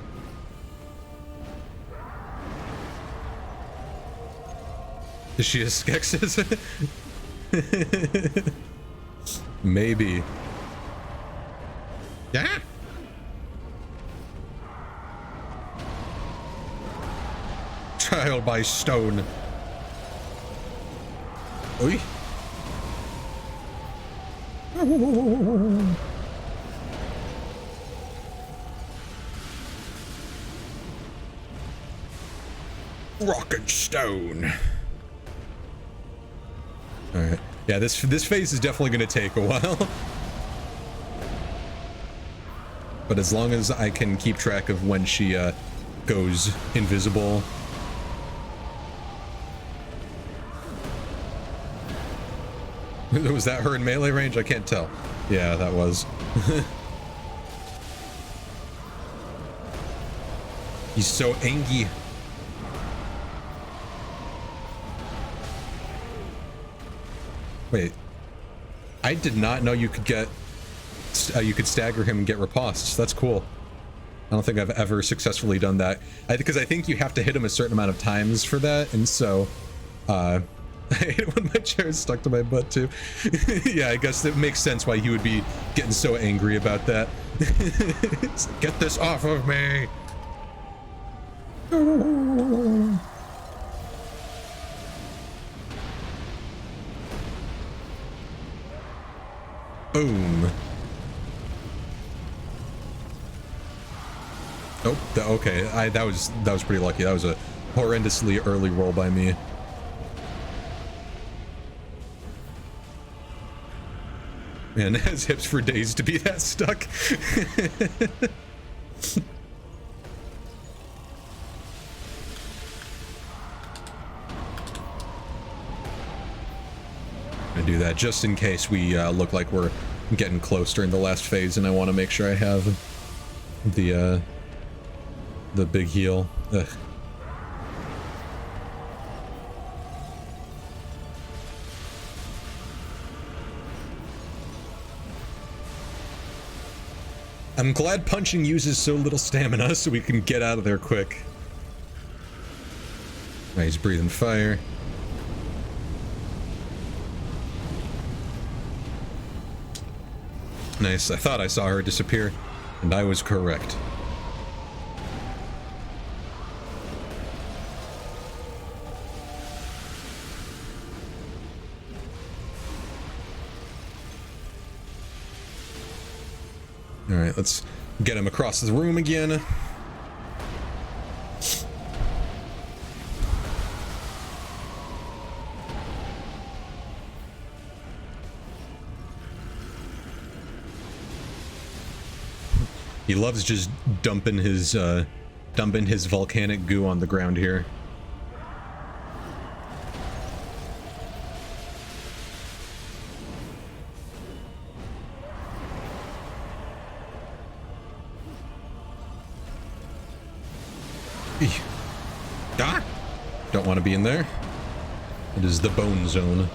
Is she a Skexes? Maybe. Yeah. Trial by stone. Oi. Rock and stone. All right. Yeah, this phase is definitely going to take a while. But as long as I can keep track of when she goes invisible. Was that her in melee range? I can't tell. Yeah, that was. He's so angry. Wait, I did not know you could get, you could stagger him and get ripostes. That's cool. I don't think I've ever successfully done that. Because I think you have to hit him a certain amount of times for that, and so, I hate it when my chair is stuck to my butt too. Yeah, I guess it makes sense why he would be getting so angry about that. Get this off of me! Boom. Oh, okay. That was pretty lucky. That was a horrendously early roll by me. Man, it has hips for days to be that stuck. I do that just in case we look like we're getting close during the last phase, and I want to make sure I have the big heal. Ugh. I'm glad punching uses so little stamina so we can get out of there quick. Right, he's breathing fire. Nice. I thought I saw her disappear, and I was correct. Alright, let's get him across the room again. He loves just dumping his volcanic goo on the ground here. Ah! Don't want to be in there. It is the bone zone.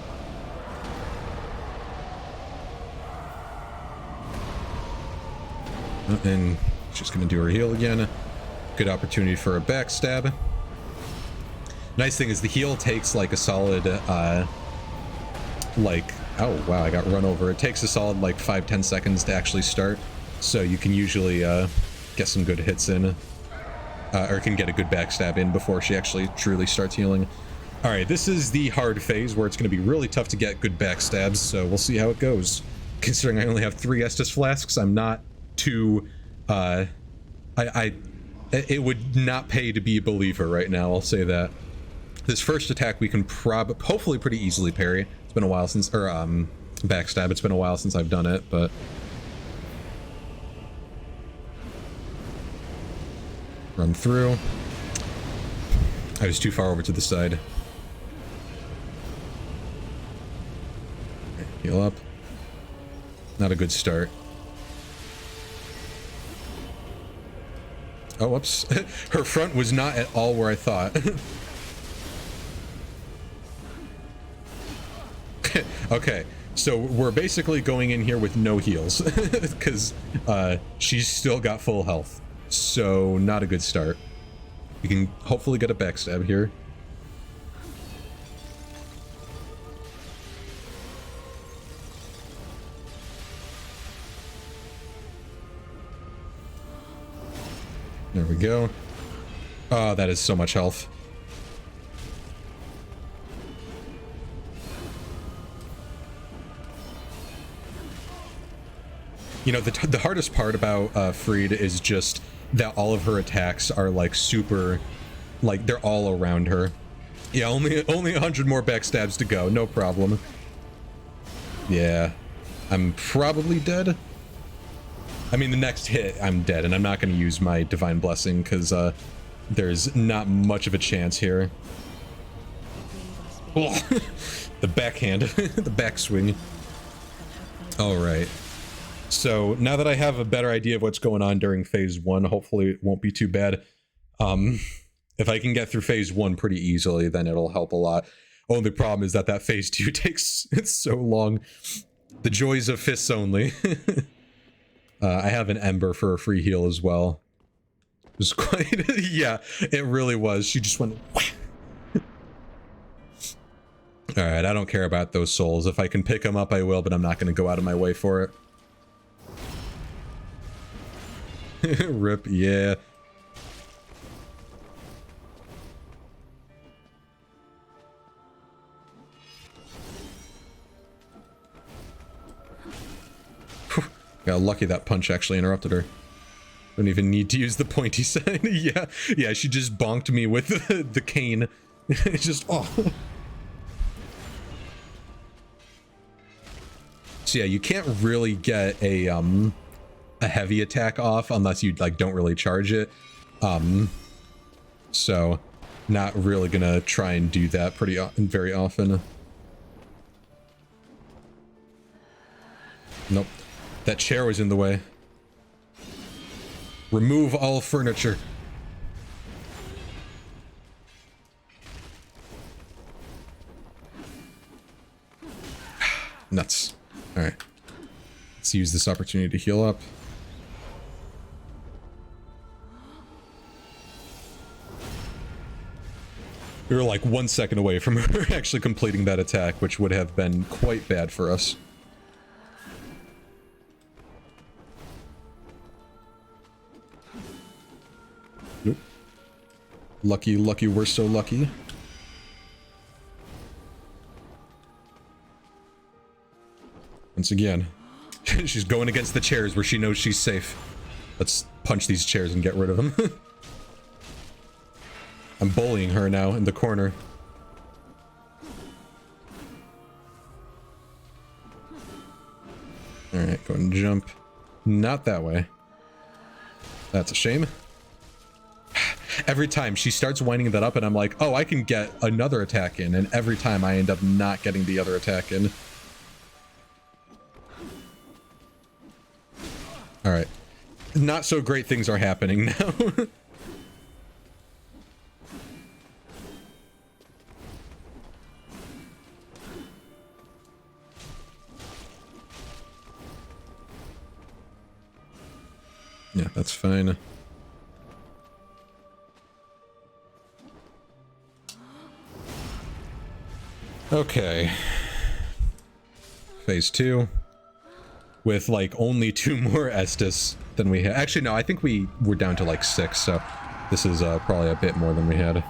And she's gonna do her heal again. Good opportunity for a backstab. Nice thing is the heal takes like a solid like, oh wow, I got run over. It takes a solid like 5-10 seconds to actually start, so you can usually get some good hits in, or can get a good backstab in before she actually truly starts healing. All right, this is the hard phase where it's going to be really tough to get good backstabs, so we'll see how it goes. Considering I only have 3 Estus flasks, I'm not too it would not pay to be a believer right now, I'll say that. This first attack we can hopefully pretty easily parry. It's been a while since, or backstab, it's been a while since I've done it, but run through. I was too far over to the side. Heal up. Not a good start. Oh, whoops. Her front was not at all where I thought. Okay, so we're basically going in here with no heals because she's still got full health. So not a good start. We can hopefully get a backstab here. There we go. Oh, that is so much health. You know, the hardest part about Freed is just that all of her attacks are like super, like they're all around her. Yeah, only 100 more backstabs to go, no problem. Yeah, I'm probably dead. I mean, the next hit, I'm dead, and I'm not going to use my Divine Blessing because there's not much of a chance here. Oh, the backhand, the backswing. All right. So now that I have a better idea of what's going on during phase 1, hopefully it won't be too bad. If I can get through phase 1 pretty easily, then it'll help a lot. Only problem is that phase 2 takes it's so long. The joys of fists only. I have an Ember for a free heal as well. It was quite... yeah, it really was. She just went... Alright, I don't care about those souls. If I can pick them up, I will, but I'm not going to go out of my way for it. Rip, yeah. Got lucky that punch actually interrupted her. Don't even need to use the pointy sign. yeah, she just bonked me with the cane. It's just, oh. So yeah, you can't really get a heavy attack off unless you like don't really charge it. So not really gonna try and do that very often. Nope. That chair was in the way. Remove all furniture. Nuts. Alright. Let's use this opportunity to heal up. We were like 1 second away from her actually completing that attack, which would have been quite bad for us. Nope. Lucky, lucky, we're so lucky. Once again, she's going against the chairs where she knows she's safe. Let's punch these chairs and get rid of them. I'm bullying her now in the corner. Alright, go and jump. Not that way. That's a shame. Every time she starts winding that up and I'm like, oh, I can get another attack in. And every time I end up not getting the other attack in. Alright. Not so great things are happening now. Yeah, that's fine. Okay. Phase 2. With like only 2 more Estus than we had. Actually, no, I think we were down to like 6, so this is probably a bit more than we had.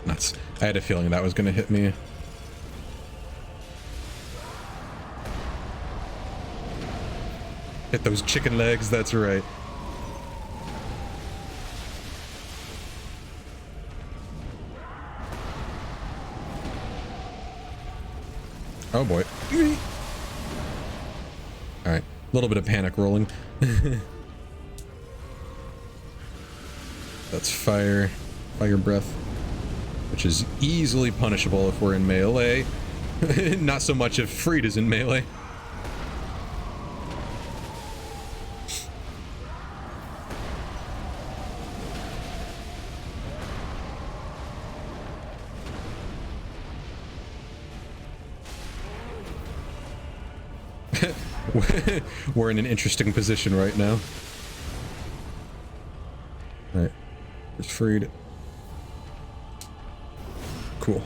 Nuts. I had a feeling that was going to hit me. Hit those chicken legs, that's right. Oh boy. Alright, a little bit of panic rolling. That's fire. Fire breath. Which is easily punishable if we're in melee. Not so much if Freed is in melee. We're in an interesting position right now. Alright. There's Freed. Cool.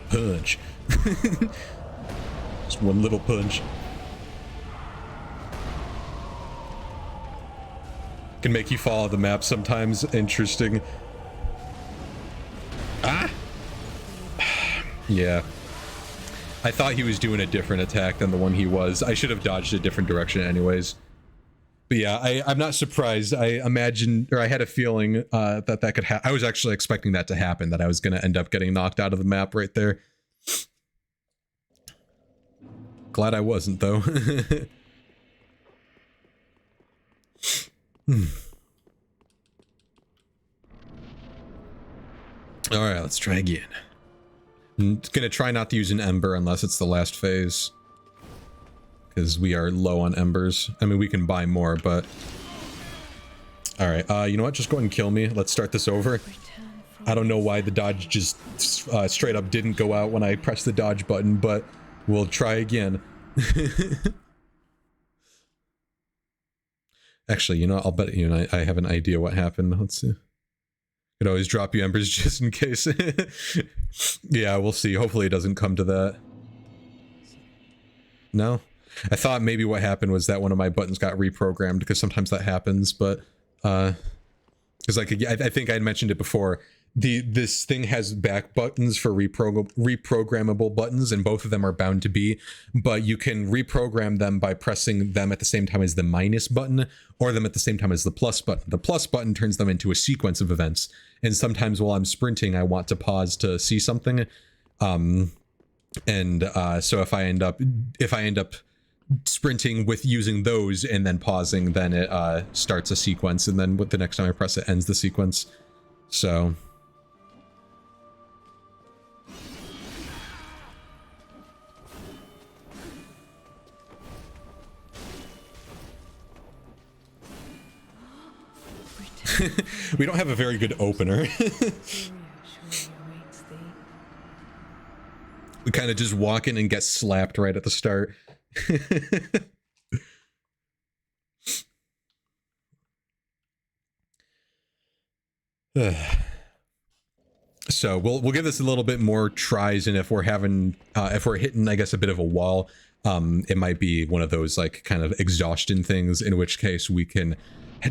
Punch. Just one little punch. Can make you follow the map sometimes. Interesting. Ah! Yeah. I thought he was doing a different attack than the one he was. I should have dodged a different direction anyways. But yeah, I'm not surprised. I imagined, or I had a feeling that could happen. I was actually expecting that to happen, that I was going to end up getting knocked out of the map right there. Glad I wasn't, though. Alright, let's try again. I'm gonna try not to use an ember unless it's the last phase. Because we are low on embers. I mean, we can buy more, but... Alright, you know what? Just go ahead and kill me. Let's start this over. I don't know why the dodge just straight up didn't go out when I pressed the dodge button, but we'll try again. Actually, you know, I'll bet you I have an idea what happened. Let's see. Could always drop you embers just in case. Yeah, we'll see. Hopefully it doesn't come to that. No? I thought maybe what happened was that one of my buttons got reprogrammed, because sometimes that happens, but Because like I think I had mentioned it before. This thing has back buttons for reprogrammable buttons, and both of them are bound to be, but you can reprogram them by pressing them at the same time as the minus button, or them at the same time as the plus button. The plus button turns them into a sequence of events, and sometimes while I'm sprinting, I want to pause to see something. So if I end up sprinting with using those and then pausing, then it starts a sequence, and then with the next time I press it ends the sequence. So we don't have a very good opener. We kind of just walk in and get slapped right at the start. So we'll give this a little bit more tries, and if we're hitting, I guess, a bit of a wall, it might be one of those like kind of exhaustion things, in which case we can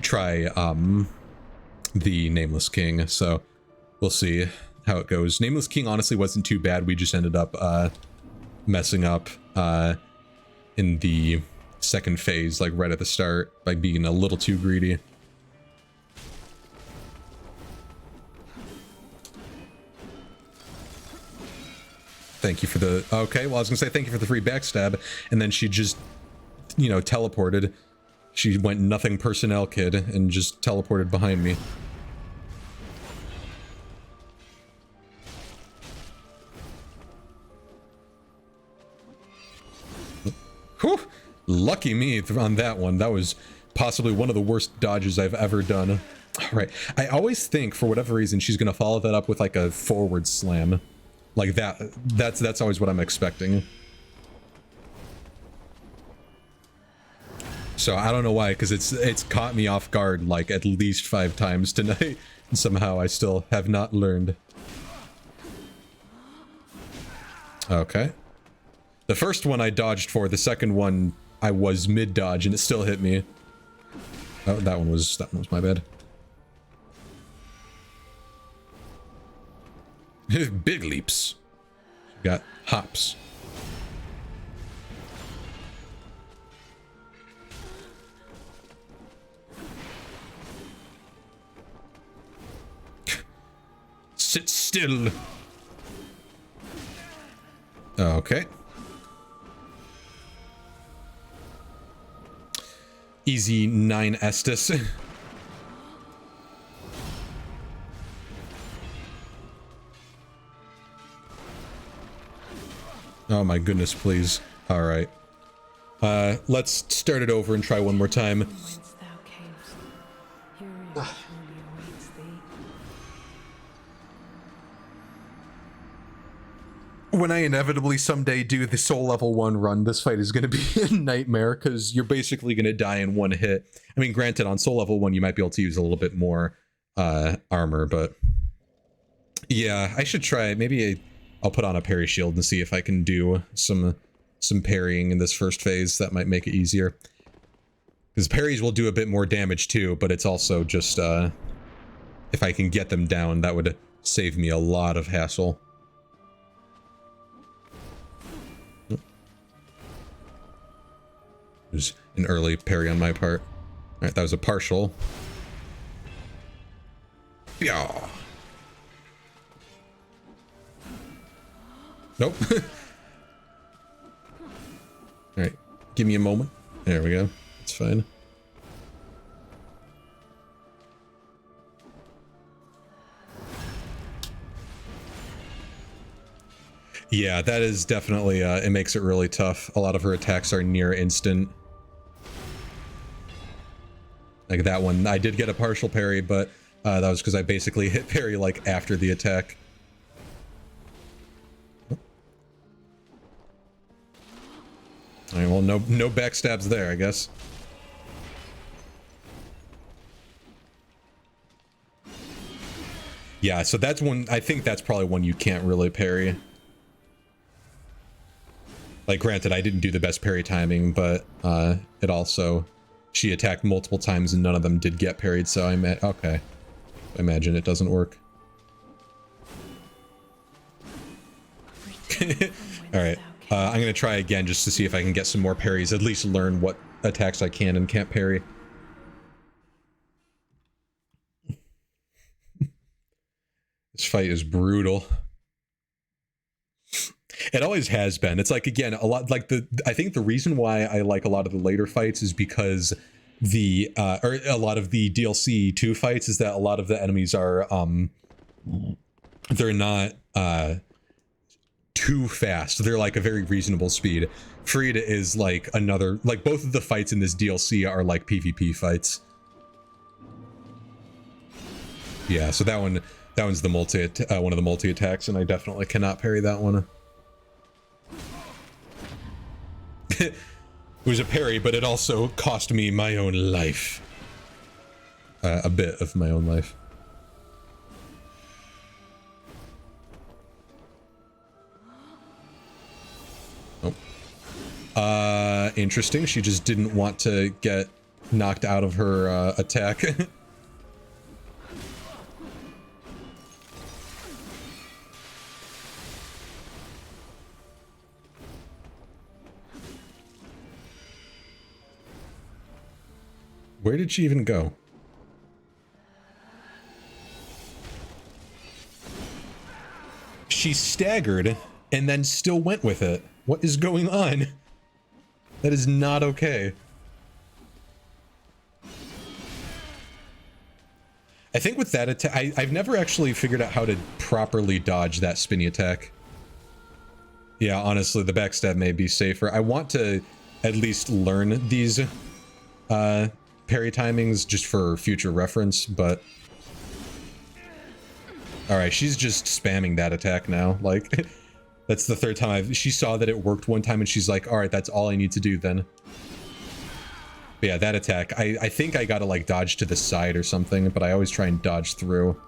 try the Nameless King. So we'll see how it goes. Nameless King honestly wasn't too bad. We just ended up messing up in the second phase, like right at the start, by being a little too greedy. Thank you for the... Okay, well, I was gonna say thank you for the free backstab, and then she just, you know, teleported. She went nothing personnel kid and just teleported behind me. Whew! Lucky me on that one. That was possibly one of the worst dodges I've ever done. All right. I always think, for whatever reason, she's going to follow that up with like a forward slam. Like that. That's always what I'm expecting. So I don't know why, because it's caught me off guard like at least 5 times tonight. And somehow I still have not learned. Okay. The first one I dodged for, the second one I was mid-dodge and it still hit me. Oh, that one was my bad. Big leaps. Got hops. Sit still. Okay. Easy 9 Estus. Oh my goodness, please. All right. Let's start it over and try one more time. When I inevitably someday do the soul level 1 run, this fight is going to be a nightmare, because you're basically going to die in one hit. I mean, granted, on soul level 1, you might be able to use a little bit more armor, but yeah, I should try. Maybe I'll put on a parry shield and see if I can do some parrying in this first phase. That might make it easier. Because parries will do a bit more damage too, but it's also just, if I can get them down, that would save me a lot of hassle. Was an early parry on my part. All right, that was a partial. Yeah. Nope. All right, give me a moment. There we go. It's fine. Yeah, that is definitely, it makes it really tough. A lot of her attacks are near instant. Like that one, I did get a partial parry, but that was because I basically hit parry like after the attack. Alright, well, no backstabs there, I guess. Yeah, so that's one, I think that's probably one you can't really parry. Like, granted, I didn't do the best parry timing, but it also... She attacked multiple times and none of them did get parried, so I met... Okay. I imagine it doesn't work. Alright, I'm gonna try again just to see if I can get some more parries, at least learn what attacks I can and can't parry. This fight is brutal. It always has been. It's like, again, a lot like I think the reason why I like a lot of the later fights is because or a lot of the DLC 2 fights is that a lot of the enemies are, they're not, too fast. They're like a very reasonable speed. Frida is like another, like both of the fights in this DLC are like PvP fights. Yeah, so that one's the one of the multi attacks, and I definitely cannot parry that one. It was a parry, but it also cost me my own life. A bit of my own life. Oh. Interesting. She just didn't want to get knocked out of her attack. Where did she even go? She staggered and then still went with it. What is going on? That is not okay. I think with that attack, I've never actually figured out how to properly dodge that spinny attack. Yeah, honestly, the backstab may be safer. I want to at least learn these parry timings just for future reference, but... Alright, she's just spamming that attack now. Like, that's the third time she saw that it worked one time and she's like, alright, that's all I need to do then. But yeah, that attack, I think I gotta like dodge to the side or something, but I always try and dodge through.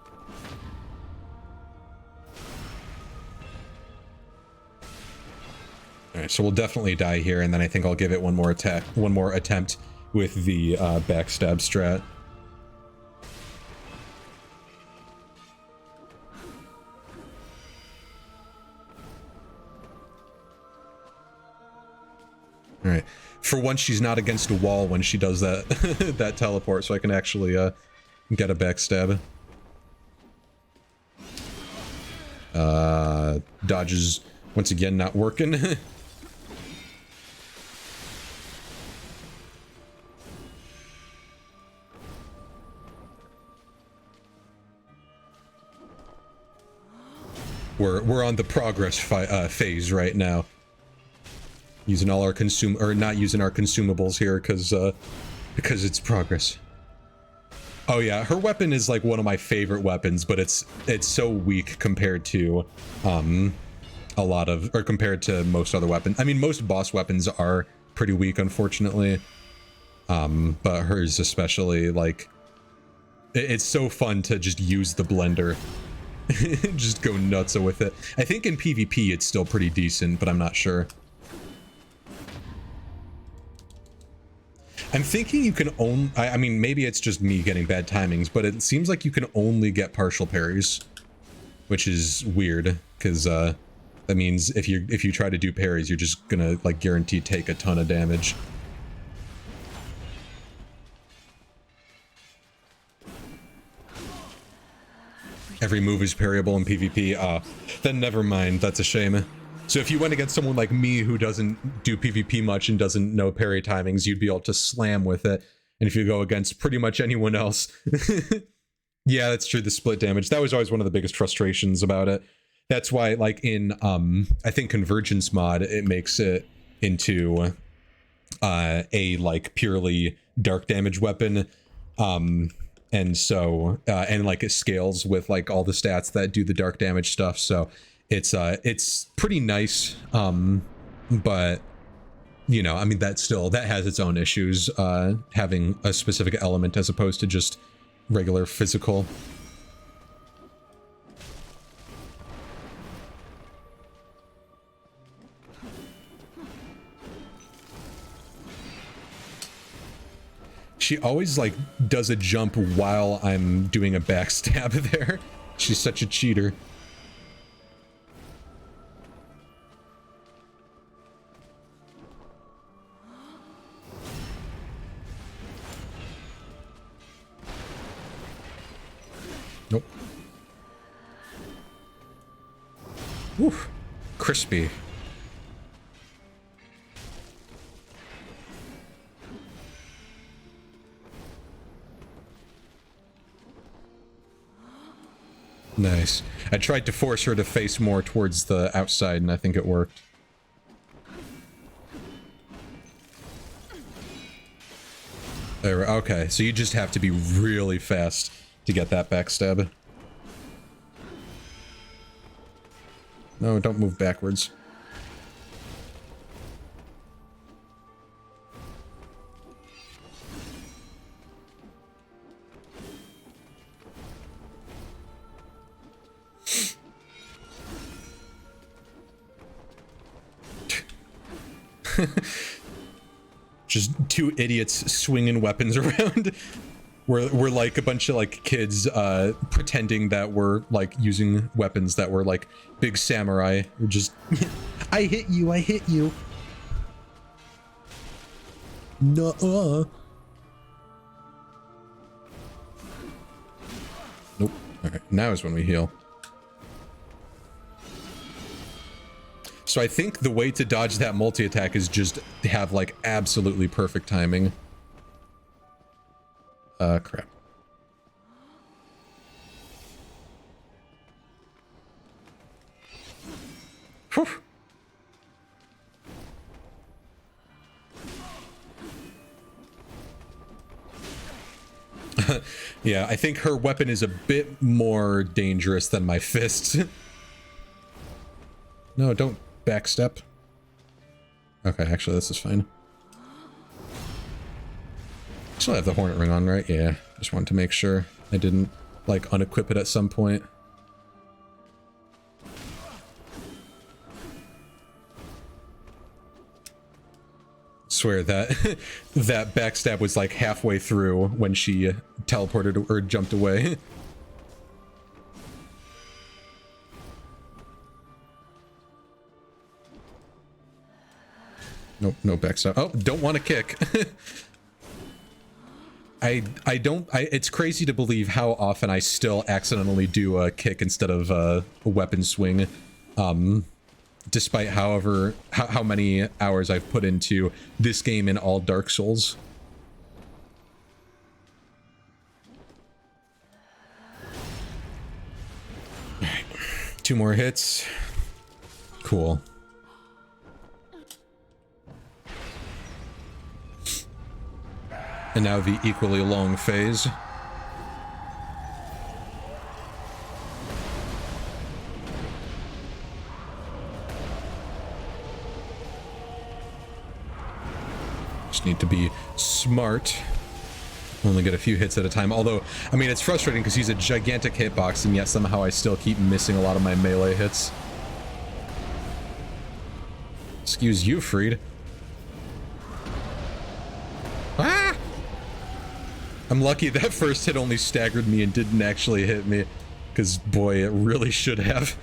Alright, so we'll definitely die here, and then I think I'll give it one more attempt with the backstab strat. Alright. For once, she's not against a wall when she does that that teleport, so I can actually get a backstab. Dodge is once again not working. We're on the progress phase right now. Using all our not using our consumables here because it's progress. Oh yeah, her weapon is like one of my favorite weapons, but it's so weak compared to compared to most other weapons. I mean, most boss weapons are pretty weak, unfortunately. But hers especially, like, it's so fun to just use the blender. Just go nuts with it. I think in PvP it's still pretty decent, but I'm not sure. I'm thinking you can only... I mean, maybe it's just me getting bad timings, but it seems like you can only get partial parries, which is weird, because that means if you try to do parries, you're just gonna, like, guaranteed take a ton of damage. Every move is parryable in PvP. Then never mind. That's a shame. So if you went against someone like me who doesn't do PvP much and doesn't know parry timings, you'd be able to slam with it. And if you go against pretty much anyone else... Yeah, that's true, the split damage. That was always one of the biggest frustrations about it. That's why, like, in, I think Convergence mod, it makes it into a, like, purely dark damage weapon. And so, and, like, it scales with, like, all the stats that do the dark damage stuff, so... It's pretty nice, but, you know, I mean, that has its own issues, having a specific element as opposed to just regular physical. She always like does a jump while I'm doing a backstab there. She's such a cheater. Nope. Woof. Crispy. Nice. I tried to force her to face more towards the outside, and I think it worked. There, okay, so you just have to be really fast to get that backstab. No, don't move backwards. Just two idiots swinging weapons around. We're like a bunch of like kids pretending that we're like using weapons that were like big samurai. We're just I hit you, I hit you. Nuh-uh. Nope. Alright, now is when we heal. So I think the way to dodge that multi-attack is just to have like absolutely perfect timing. Crap. Whew. Yeah, I think her weapon is a bit more dangerous than my fists. No, don't backstep. Okay, actually, this is fine. Still have the Hornet Ring on, right? Yeah, just wanted to make sure I didn't, like, unequip it at some point. Swear that that backstab was like halfway through when she teleported or jumped away. Nope, no backstab. Oh, don't want to kick. It's crazy to believe how often I still accidentally do a kick instead of a weapon swing. Despite how many hours I've put into this game in all Dark Souls. Alright, 2 more hits. Cool. And now the equally long phase. Just need to be smart. Only get a few hits at a time. Although, I mean, it's frustrating because he's a gigantic hitbox, and yet somehow I still keep missing a lot of my melee hits. Excuse you, Freed. Ah! I'm lucky that first hit only staggered me and didn't actually hit me. Because, boy, it really should have.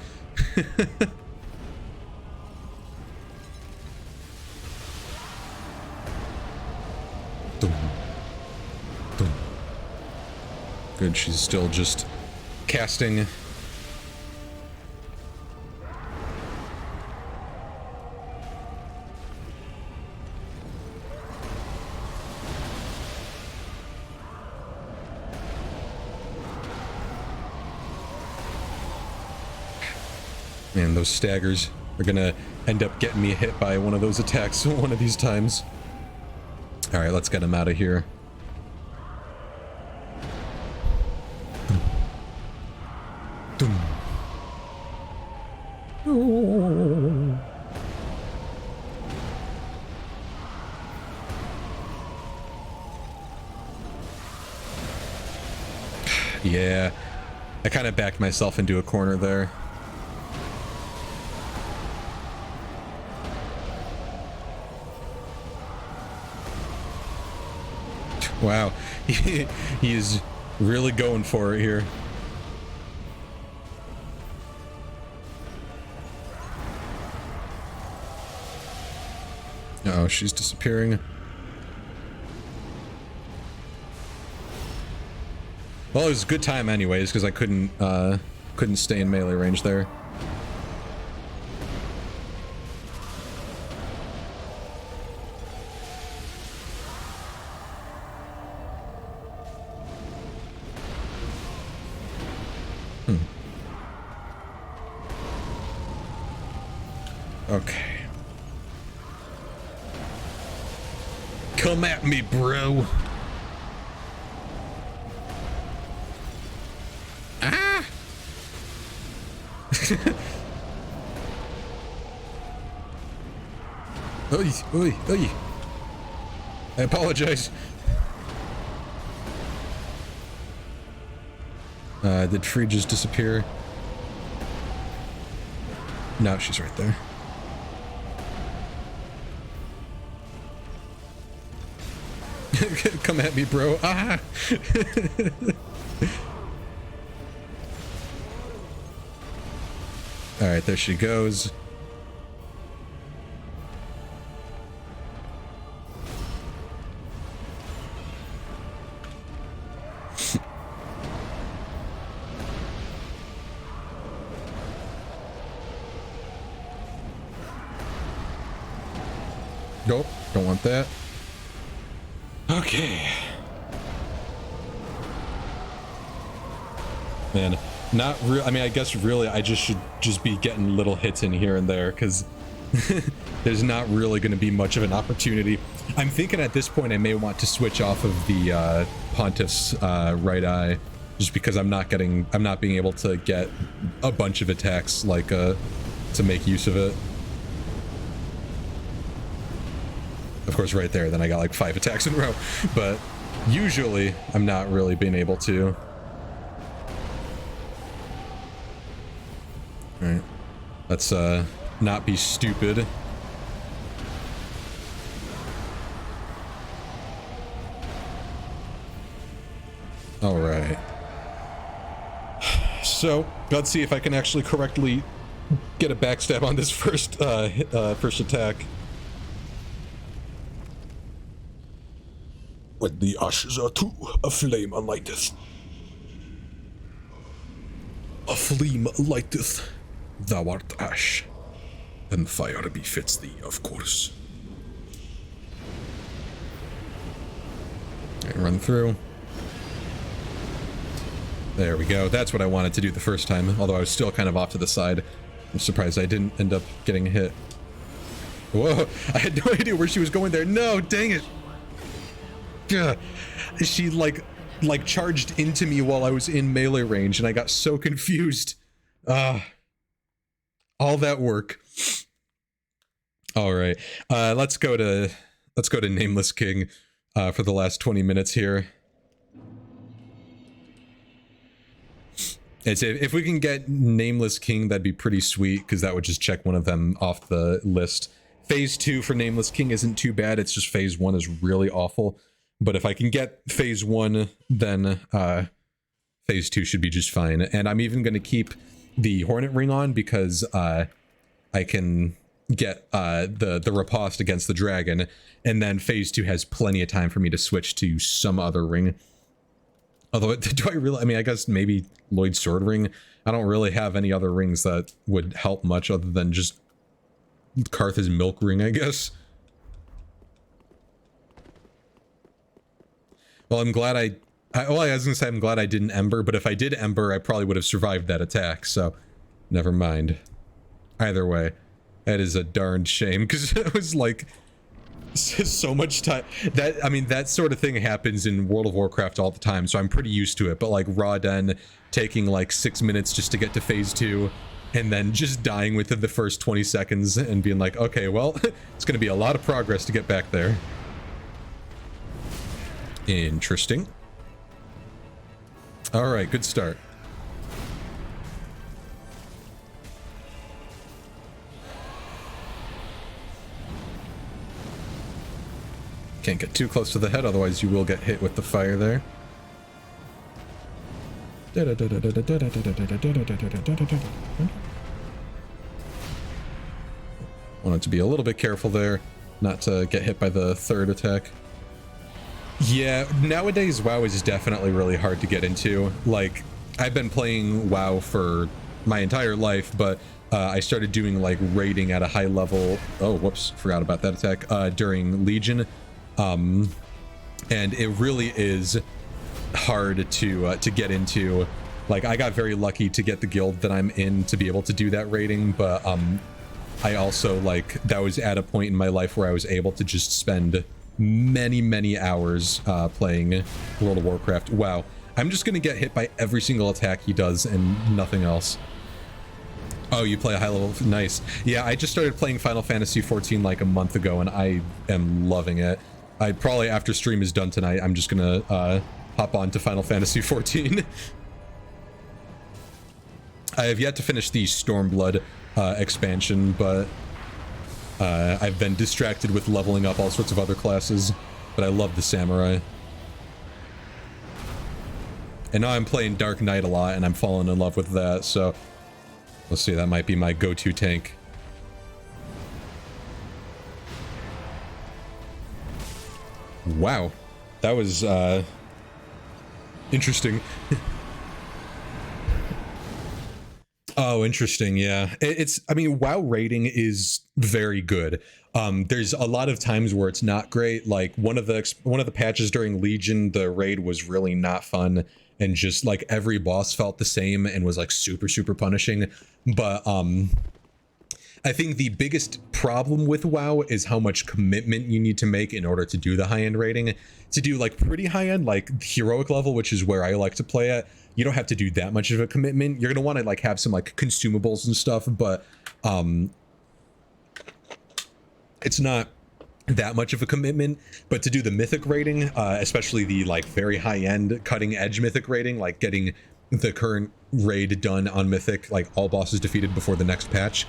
Good, she's still just casting. Man, those staggers are gonna end up getting me hit by one of those attacks one of these times. Alright, let's get him out of here. Oh. Yeah, I kind of backed myself into a corner there. Wow, he is really going for it here. Uh oh, she's disappearing. Well, it was a good time anyways, because I couldn't stay in melee range there. Okay. Come at me, bro. Ah! Oy, oy, oy. I apologize. Did Free just disappear? No, she's right there. Come at me, bro. Ah! Alright, there she goes. Nope, don't want that. Okay. Man, not real. I mean, I guess really I should be getting little hits in here and there, because there's not really going to be much of an opportunity. I'm thinking at this point I may want to switch off of the Pontiff's right eye, just because I'm not being able to get a bunch of attacks like to make use of it. Of course, right there, then I got like 5 attacks in a row, but usually I'm not really being able to. All right, let's not be stupid. All right. So let's see if I can actually correctly get a backstab on this first attack. When the ashes are two, a flame lighteth. A flame lighteth, thou art ash, and fire befits thee, of course. Okay, run through. There we go. That's what I wanted to do the first time, although I was still kind of off to the side. I'm surprised I didn't end up getting hit. Whoa, I had no idea where she was going there. No, dang it. Ugh. She like charged into me while I was in melee range, and I got so confused. All that work. All right, let's go to Nameless King for the last 20 minutes here. If we can get Nameless King, that'd be pretty sweet, because that would just check one of them off the list. Phase 2 for Nameless King isn't too bad. It's just Phase 1 is really awful. But if I can get Phase 1, then Phase 2 should be just fine. And I'm even going to keep the Hornet Ring on, because I can get the riposte against the dragon, and then Phase 2 has plenty of time for me to switch to some other ring. Although, do I really... I mean, I guess maybe Lloyd's Sword Ring. I don't really have any other rings that would help much other than just Karth's Milk Ring, I guess. Well, I'm glad I was gonna say I'm glad I didn't Ember, but if I did Ember, I probably would have survived that attack, so never mind. Either way, that is a darned shame, because it was like so much time. I mean, that sort of thing happens in World of Warcraft all the time, so I'm pretty used to it, but like Rawden taking like 6 minutes just to get to Phase 2, and then just dying within the first 20 seconds and being like, okay, well, it's gonna be a lot of progress to get back there. Interesting. All right, good start. Can't get too close to the head, otherwise you will get hit with the fire there. Wanted to be a little bit careful there, not to get hit by the third attack. Yeah, nowadays WoW is definitely really hard to get into. Like, I've been playing WoW for my entire life, but I started doing like raiding at a high level. Oh, whoops, forgot about that attack during Legion. And it really is hard to get into. Like, I got very lucky to get the guild that I'm in to be able to do that raiding, but I also, like, that was at a point in my life where I was able to just spend many hours playing World of Warcraft. Wow, I'm just gonna get hit by every single attack he does and nothing else. Oh, you play a high level? Nice. Yeah, I just started playing Final Fantasy XIV like a month ago, and I am loving it. I probably, after stream is done tonight, I'm just gonna hop on to Final Fantasy XIV. I have yet to finish the Stormblood expansion, but I've been distracted with leveling up all sorts of other classes, but I love the Samurai. And now I'm playing Dark Knight a lot, and I'm falling in love with that, so let's see, that might be my go-to tank. Wow, that was interesting. Oh, interesting. Yeah, I mean, WoW rating is very good. There's a lot of times where it's not great. Like one of the patches during Legion, the raid was really not fun, and just like every boss felt the same and was like super punishing. But I think the biggest problem with WoW is how much commitment you need to make in order to do the high-end rating. To do like pretty high-end, like heroic level, which is where I like to play at, you don't have to do that much of a commitment. You're gonna want to like have some like consumables and stuff, but it's not that much of a commitment. But to do the mythic rating, especially the like very high-end cutting edge mythic rating, like getting the current raid done on mythic, like all bosses defeated before the next patch,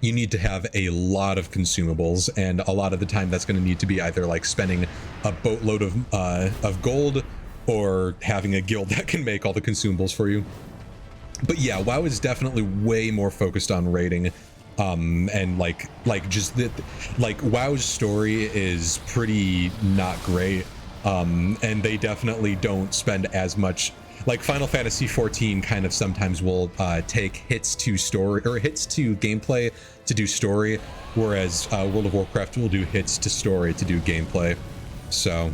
you need to have a lot of consumables, and a lot of the time that's going to need to be either like spending a boatload of gold or having a guild that can make all the consumables for you. But yeah, WoW is definitely way more focused on raiding, and like just like WoW's story is pretty not great, and they definitely don't spend as much. Like Final Fantasy XIV kind of sometimes will take hits to story or hits to gameplay to do story, whereas World of Warcraft will do hits to story to do gameplay. So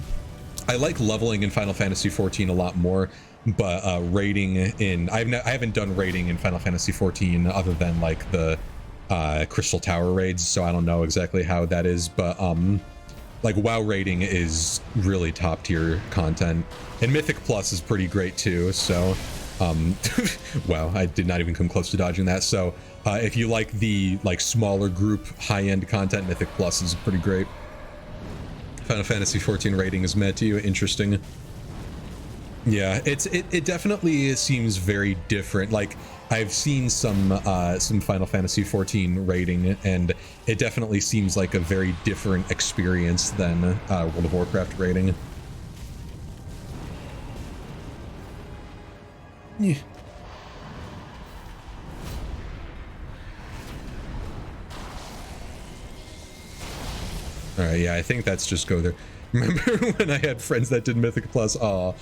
I like leveling in Final Fantasy XIV a lot more, but raiding in I haven't done raiding in Final Fantasy XIV other than like the Crystal Tower raids, so I don't know exactly how that is, but like WoW rating is really top tier content, and Mythic Plus is pretty great too. So wow, I did not even come close to dodging that. So if you like the like smaller group high-end content, Mythic Plus is pretty great. Final Fantasy XIV rating is met to you. Interesting. Yeah, it definitely seems very different. Like I've seen some Final Fantasy XIV rating, and it definitely seems like a very different experience than World of Warcraft rating. Yeah. All right, yeah, I think that's just go there. Remember when I had friends that did Mythic Plus? Aw.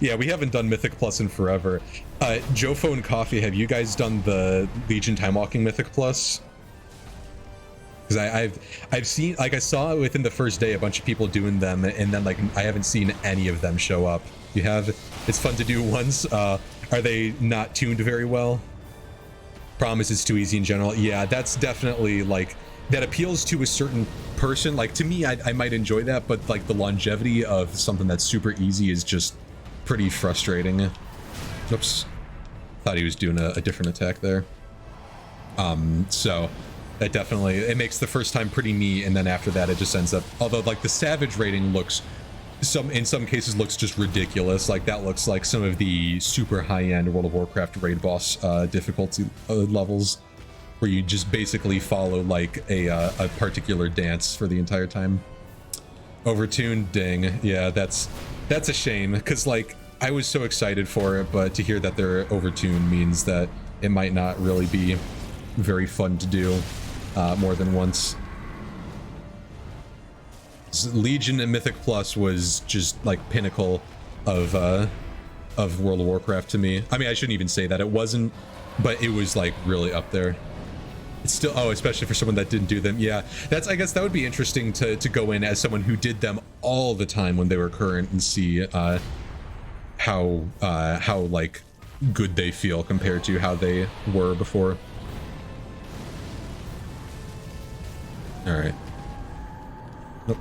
Yeah, we haven't done Mythic Plus in forever. Jofo and Coffee, have you guys done the Legion Time Walking Mythic Plus? Because I've seen, like, I saw within the first day a bunch of people doing them, and then like I haven't seen any of them show up. You have? It's fun to do once. Are they not tuned very well? Promise it's too easy in general. Yeah, that's definitely like, that appeals to a certain person. Like to me, I might enjoy that, but like the longevity of something that's super easy is just pretty frustrating. Oops, thought he was doing a different attack there. So that definitely, it makes the first time pretty neat, and then after that it just ends up, although like the Savage rating looks in some cases looks just ridiculous. Like that looks like some of the super high-end World of Warcraft raid boss difficulty levels, where you just basically follow like a particular dance for the entire time. Overtuned, dang. Yeah, that's a shame, because like I was so excited for it, but to hear that they're overtuned means that it might not really be very fun to do more than once. Legion and Mythic Plus was just like pinnacle of World of Warcraft to me. I mean, I shouldn't even say that it wasn't, but it was like really up there. It's still, oh, especially for someone that didn't do them. Yeah, that's, I guess that would be interesting to go in as someone who did them all the time when they were current and see how like good they feel compared to how they were before. All right. Nope.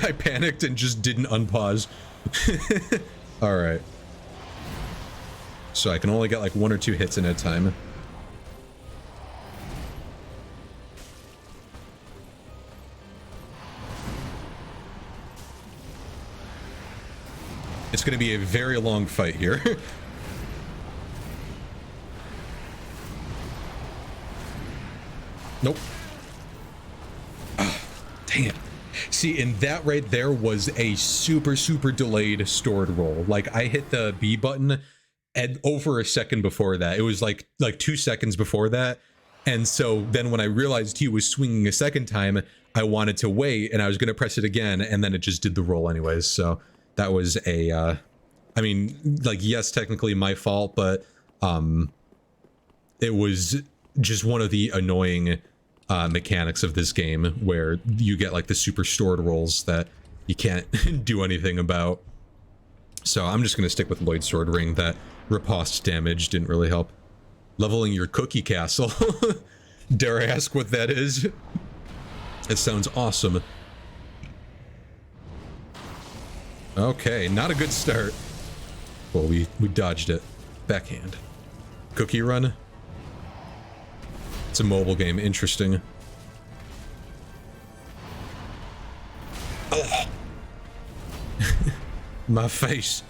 I panicked and just didn't unpause. All right. So I can only get like 1 or 2 hits in a time. It's going to be a very long fight here. Nope. Oh, dang it. See, and that right there was a super delayed stored roll. Like I hit the B button and over a second before that. It was like 2 seconds before that. And so then when I realized he was swinging a second time, I wanted to wait and I was going to press it again, and then it just did the roll anyways. So that was a, I mean, like, yes, technically my fault, but it was just one of the annoying mechanics of this game where you get like the super stored rolls that you can't do anything about. So I'm just going to stick with Lloyd Sword Ring. That riposte damage didn't really help. Leveling your cookie castle. Dare I ask what that is? It sounds awesome. Okay, not a good start. Well, we dodged it. Backhand. Cookie run. It's a mobile game. Interesting. My face.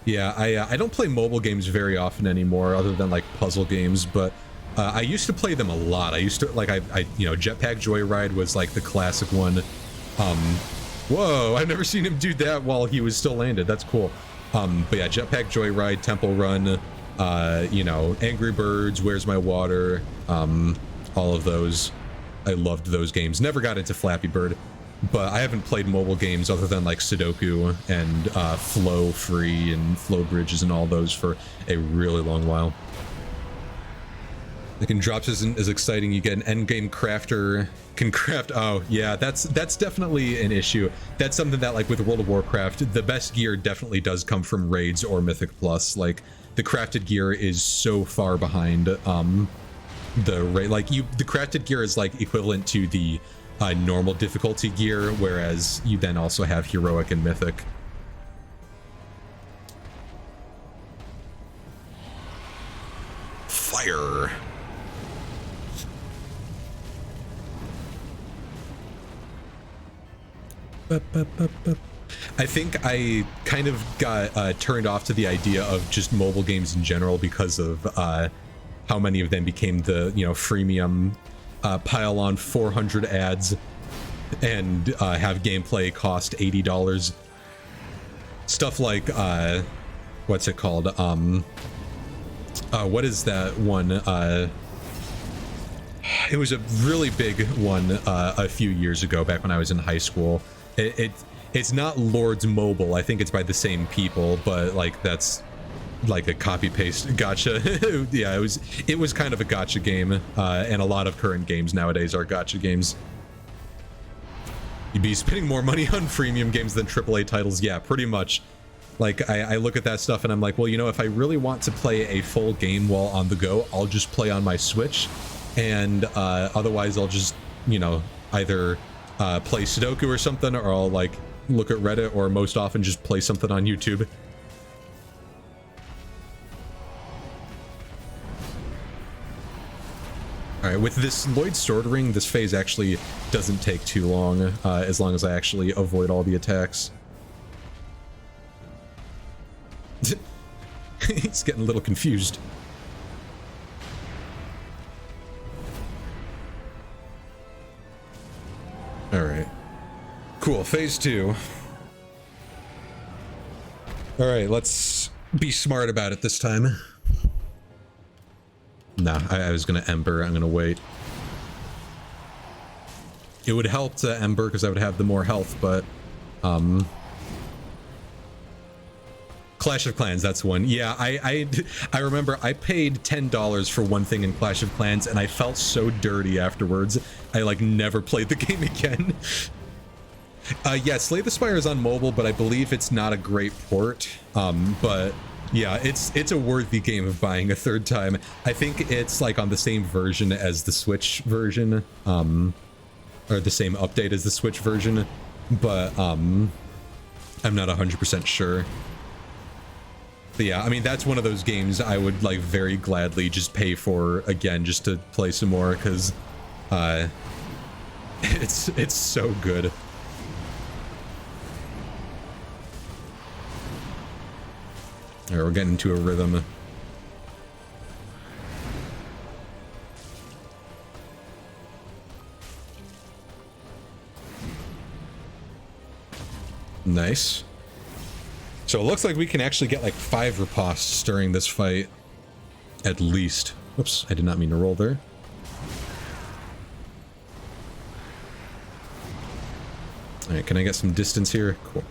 Yeah, I don't play mobile games very often anymore, other than like puzzle games, but I used to play them a lot. I used to, like, I you know, Jetpack Joyride was like the classic one. Whoa, I've never seen him do that while he was still landed. That's cool. But yeah, Jetpack Joyride, Temple Run, you know, Angry Birds, Where's My Water, all of those. I loved those games. Never got into Flappy Bird, but I haven't played mobile games other than like Sudoku and Flow Free and Flow Bridges and all those for a really long while. The drops isn't as exciting. You get an endgame crafter, can craft. Oh yeah, that's definitely an issue. That's something that, like with World of Warcraft, the best gear definitely does come from raids or Mythic Plus. Like the crafted gear is so far behind the raid. Like the crafted gear is like equivalent to the normal difficulty gear, whereas you then also have heroic and mythic. Fire. I think I kind of got turned off to the idea of just mobile games in general because of how many of them became the, you know, freemium pile on 400 ads and have gameplay cost $80. Stuff like what's it called? What is that one? It was a really big one a few years ago, back when I was in high school. It's not Lords Mobile. I think it's by the same people, but like that's like a copy paste gotcha. Yeah, it was kind of a gotcha game, and a lot of current games nowadays are gotcha games. You'd be spending more money on freemium games than AAA titles. Yeah, pretty much. Like I look at that stuff and I'm like, well, you know, if I really want to play a full game while on the go, I'll just play on my Switch, and otherwise I'll just, you know, either play Sudoku or something, or I'll like look at Reddit, or most often just play something on YouTube. All right, with this Lloyd Sword Ring, this phase actually doesn't take too long, as I actually avoid all the attacks. He's getting a little confused. All right. Cool. Phase 2. All right, let's be smart about it this time. Nah, I was gonna Ember. I'm gonna wait. It would help to Ember because I would have the more health, but Clash of Clans, that's one. Yeah, I remember I paid $10 for one thing in Clash of Clans and I felt so dirty afterwards. I like never played the game again. Yeah, Slay the Spire is on mobile, but I believe it's not a great port. But yeah, it's a worthy game of buying a third time. I think it's like on the same version as the Switch version, or the same update as the Switch version, but I'm not 100% sure. But yeah, I mean, that's one of those games I would like very gladly just pay for again, just to play some more, because it's so good. All right, we're getting into a rhythm. Nice. So it looks like we can actually get like 5 ripostes during this fight. At least. Oops, I did not mean to roll there. Alright, can I get some distance here? Cool.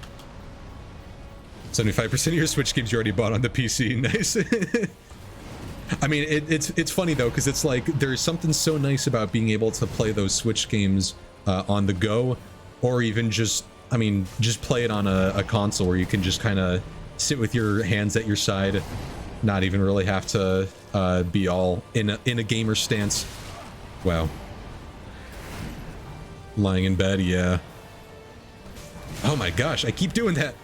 75% of your Switch games you already bought on the PC. Nice. I mean, it's funny though, because it's like there's something so nice about being able to play those Switch games on the go, or even just, I mean, just play it on a console where you can just kind of sit with your hands at your side, not even really have to be all in a gamer stance. Wow. Lying in bed, yeah. Oh my gosh, I keep doing that.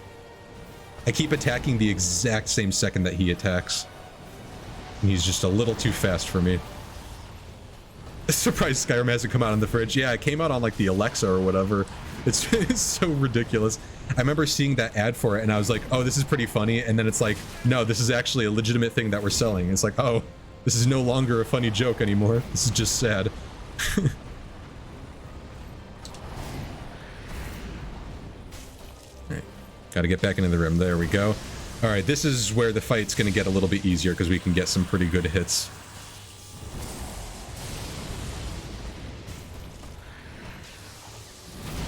I keep attacking the exact same second that he attacks. And he's just a little too fast for me. Surprised Skyrim hasn't come out on the fridge. Yeah, it came out on like the Alexa or whatever. It's so ridiculous. I remember seeing that ad for it and I was like, oh, this is pretty funny. And then it's like, no, this is actually a legitimate thing that we're selling. It's like, oh, this is no longer a funny joke anymore. This is just sad. Alright, gotta get back into the rim. There we go. Alright, this is where the fight's gonna get a little bit easier because we can get some pretty good hits.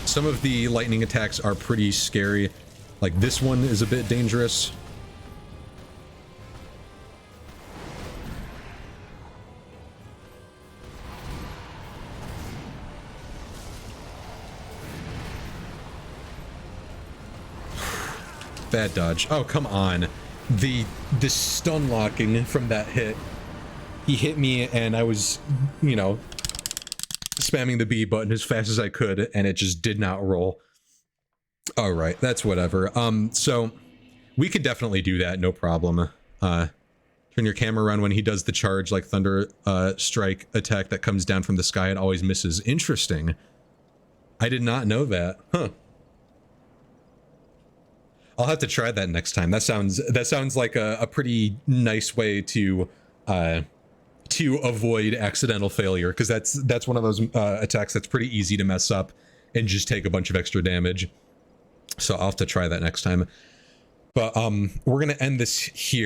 Some of the lightning attacks are pretty scary. Like this one is a bit dangerous. Bad dodge. Oh, come on. The stun locking from that hit. He hit me and I was, you know, spamming the B button as fast as I could and it just did not roll. All right, that's whatever. So we could definitely do that, no problem. Turn your camera around when he does the charge, like thunder strike attack that comes down from the sky. It always misses. Interesting. I did not know that. Huh. I'll have to try that next time. That sounds like a pretty nice way to avoid accidental failure, because that's one of those attacks that's pretty easy to mess up and just take a bunch of extra damage. So I'll have to try that next time. But we're gonna end this here.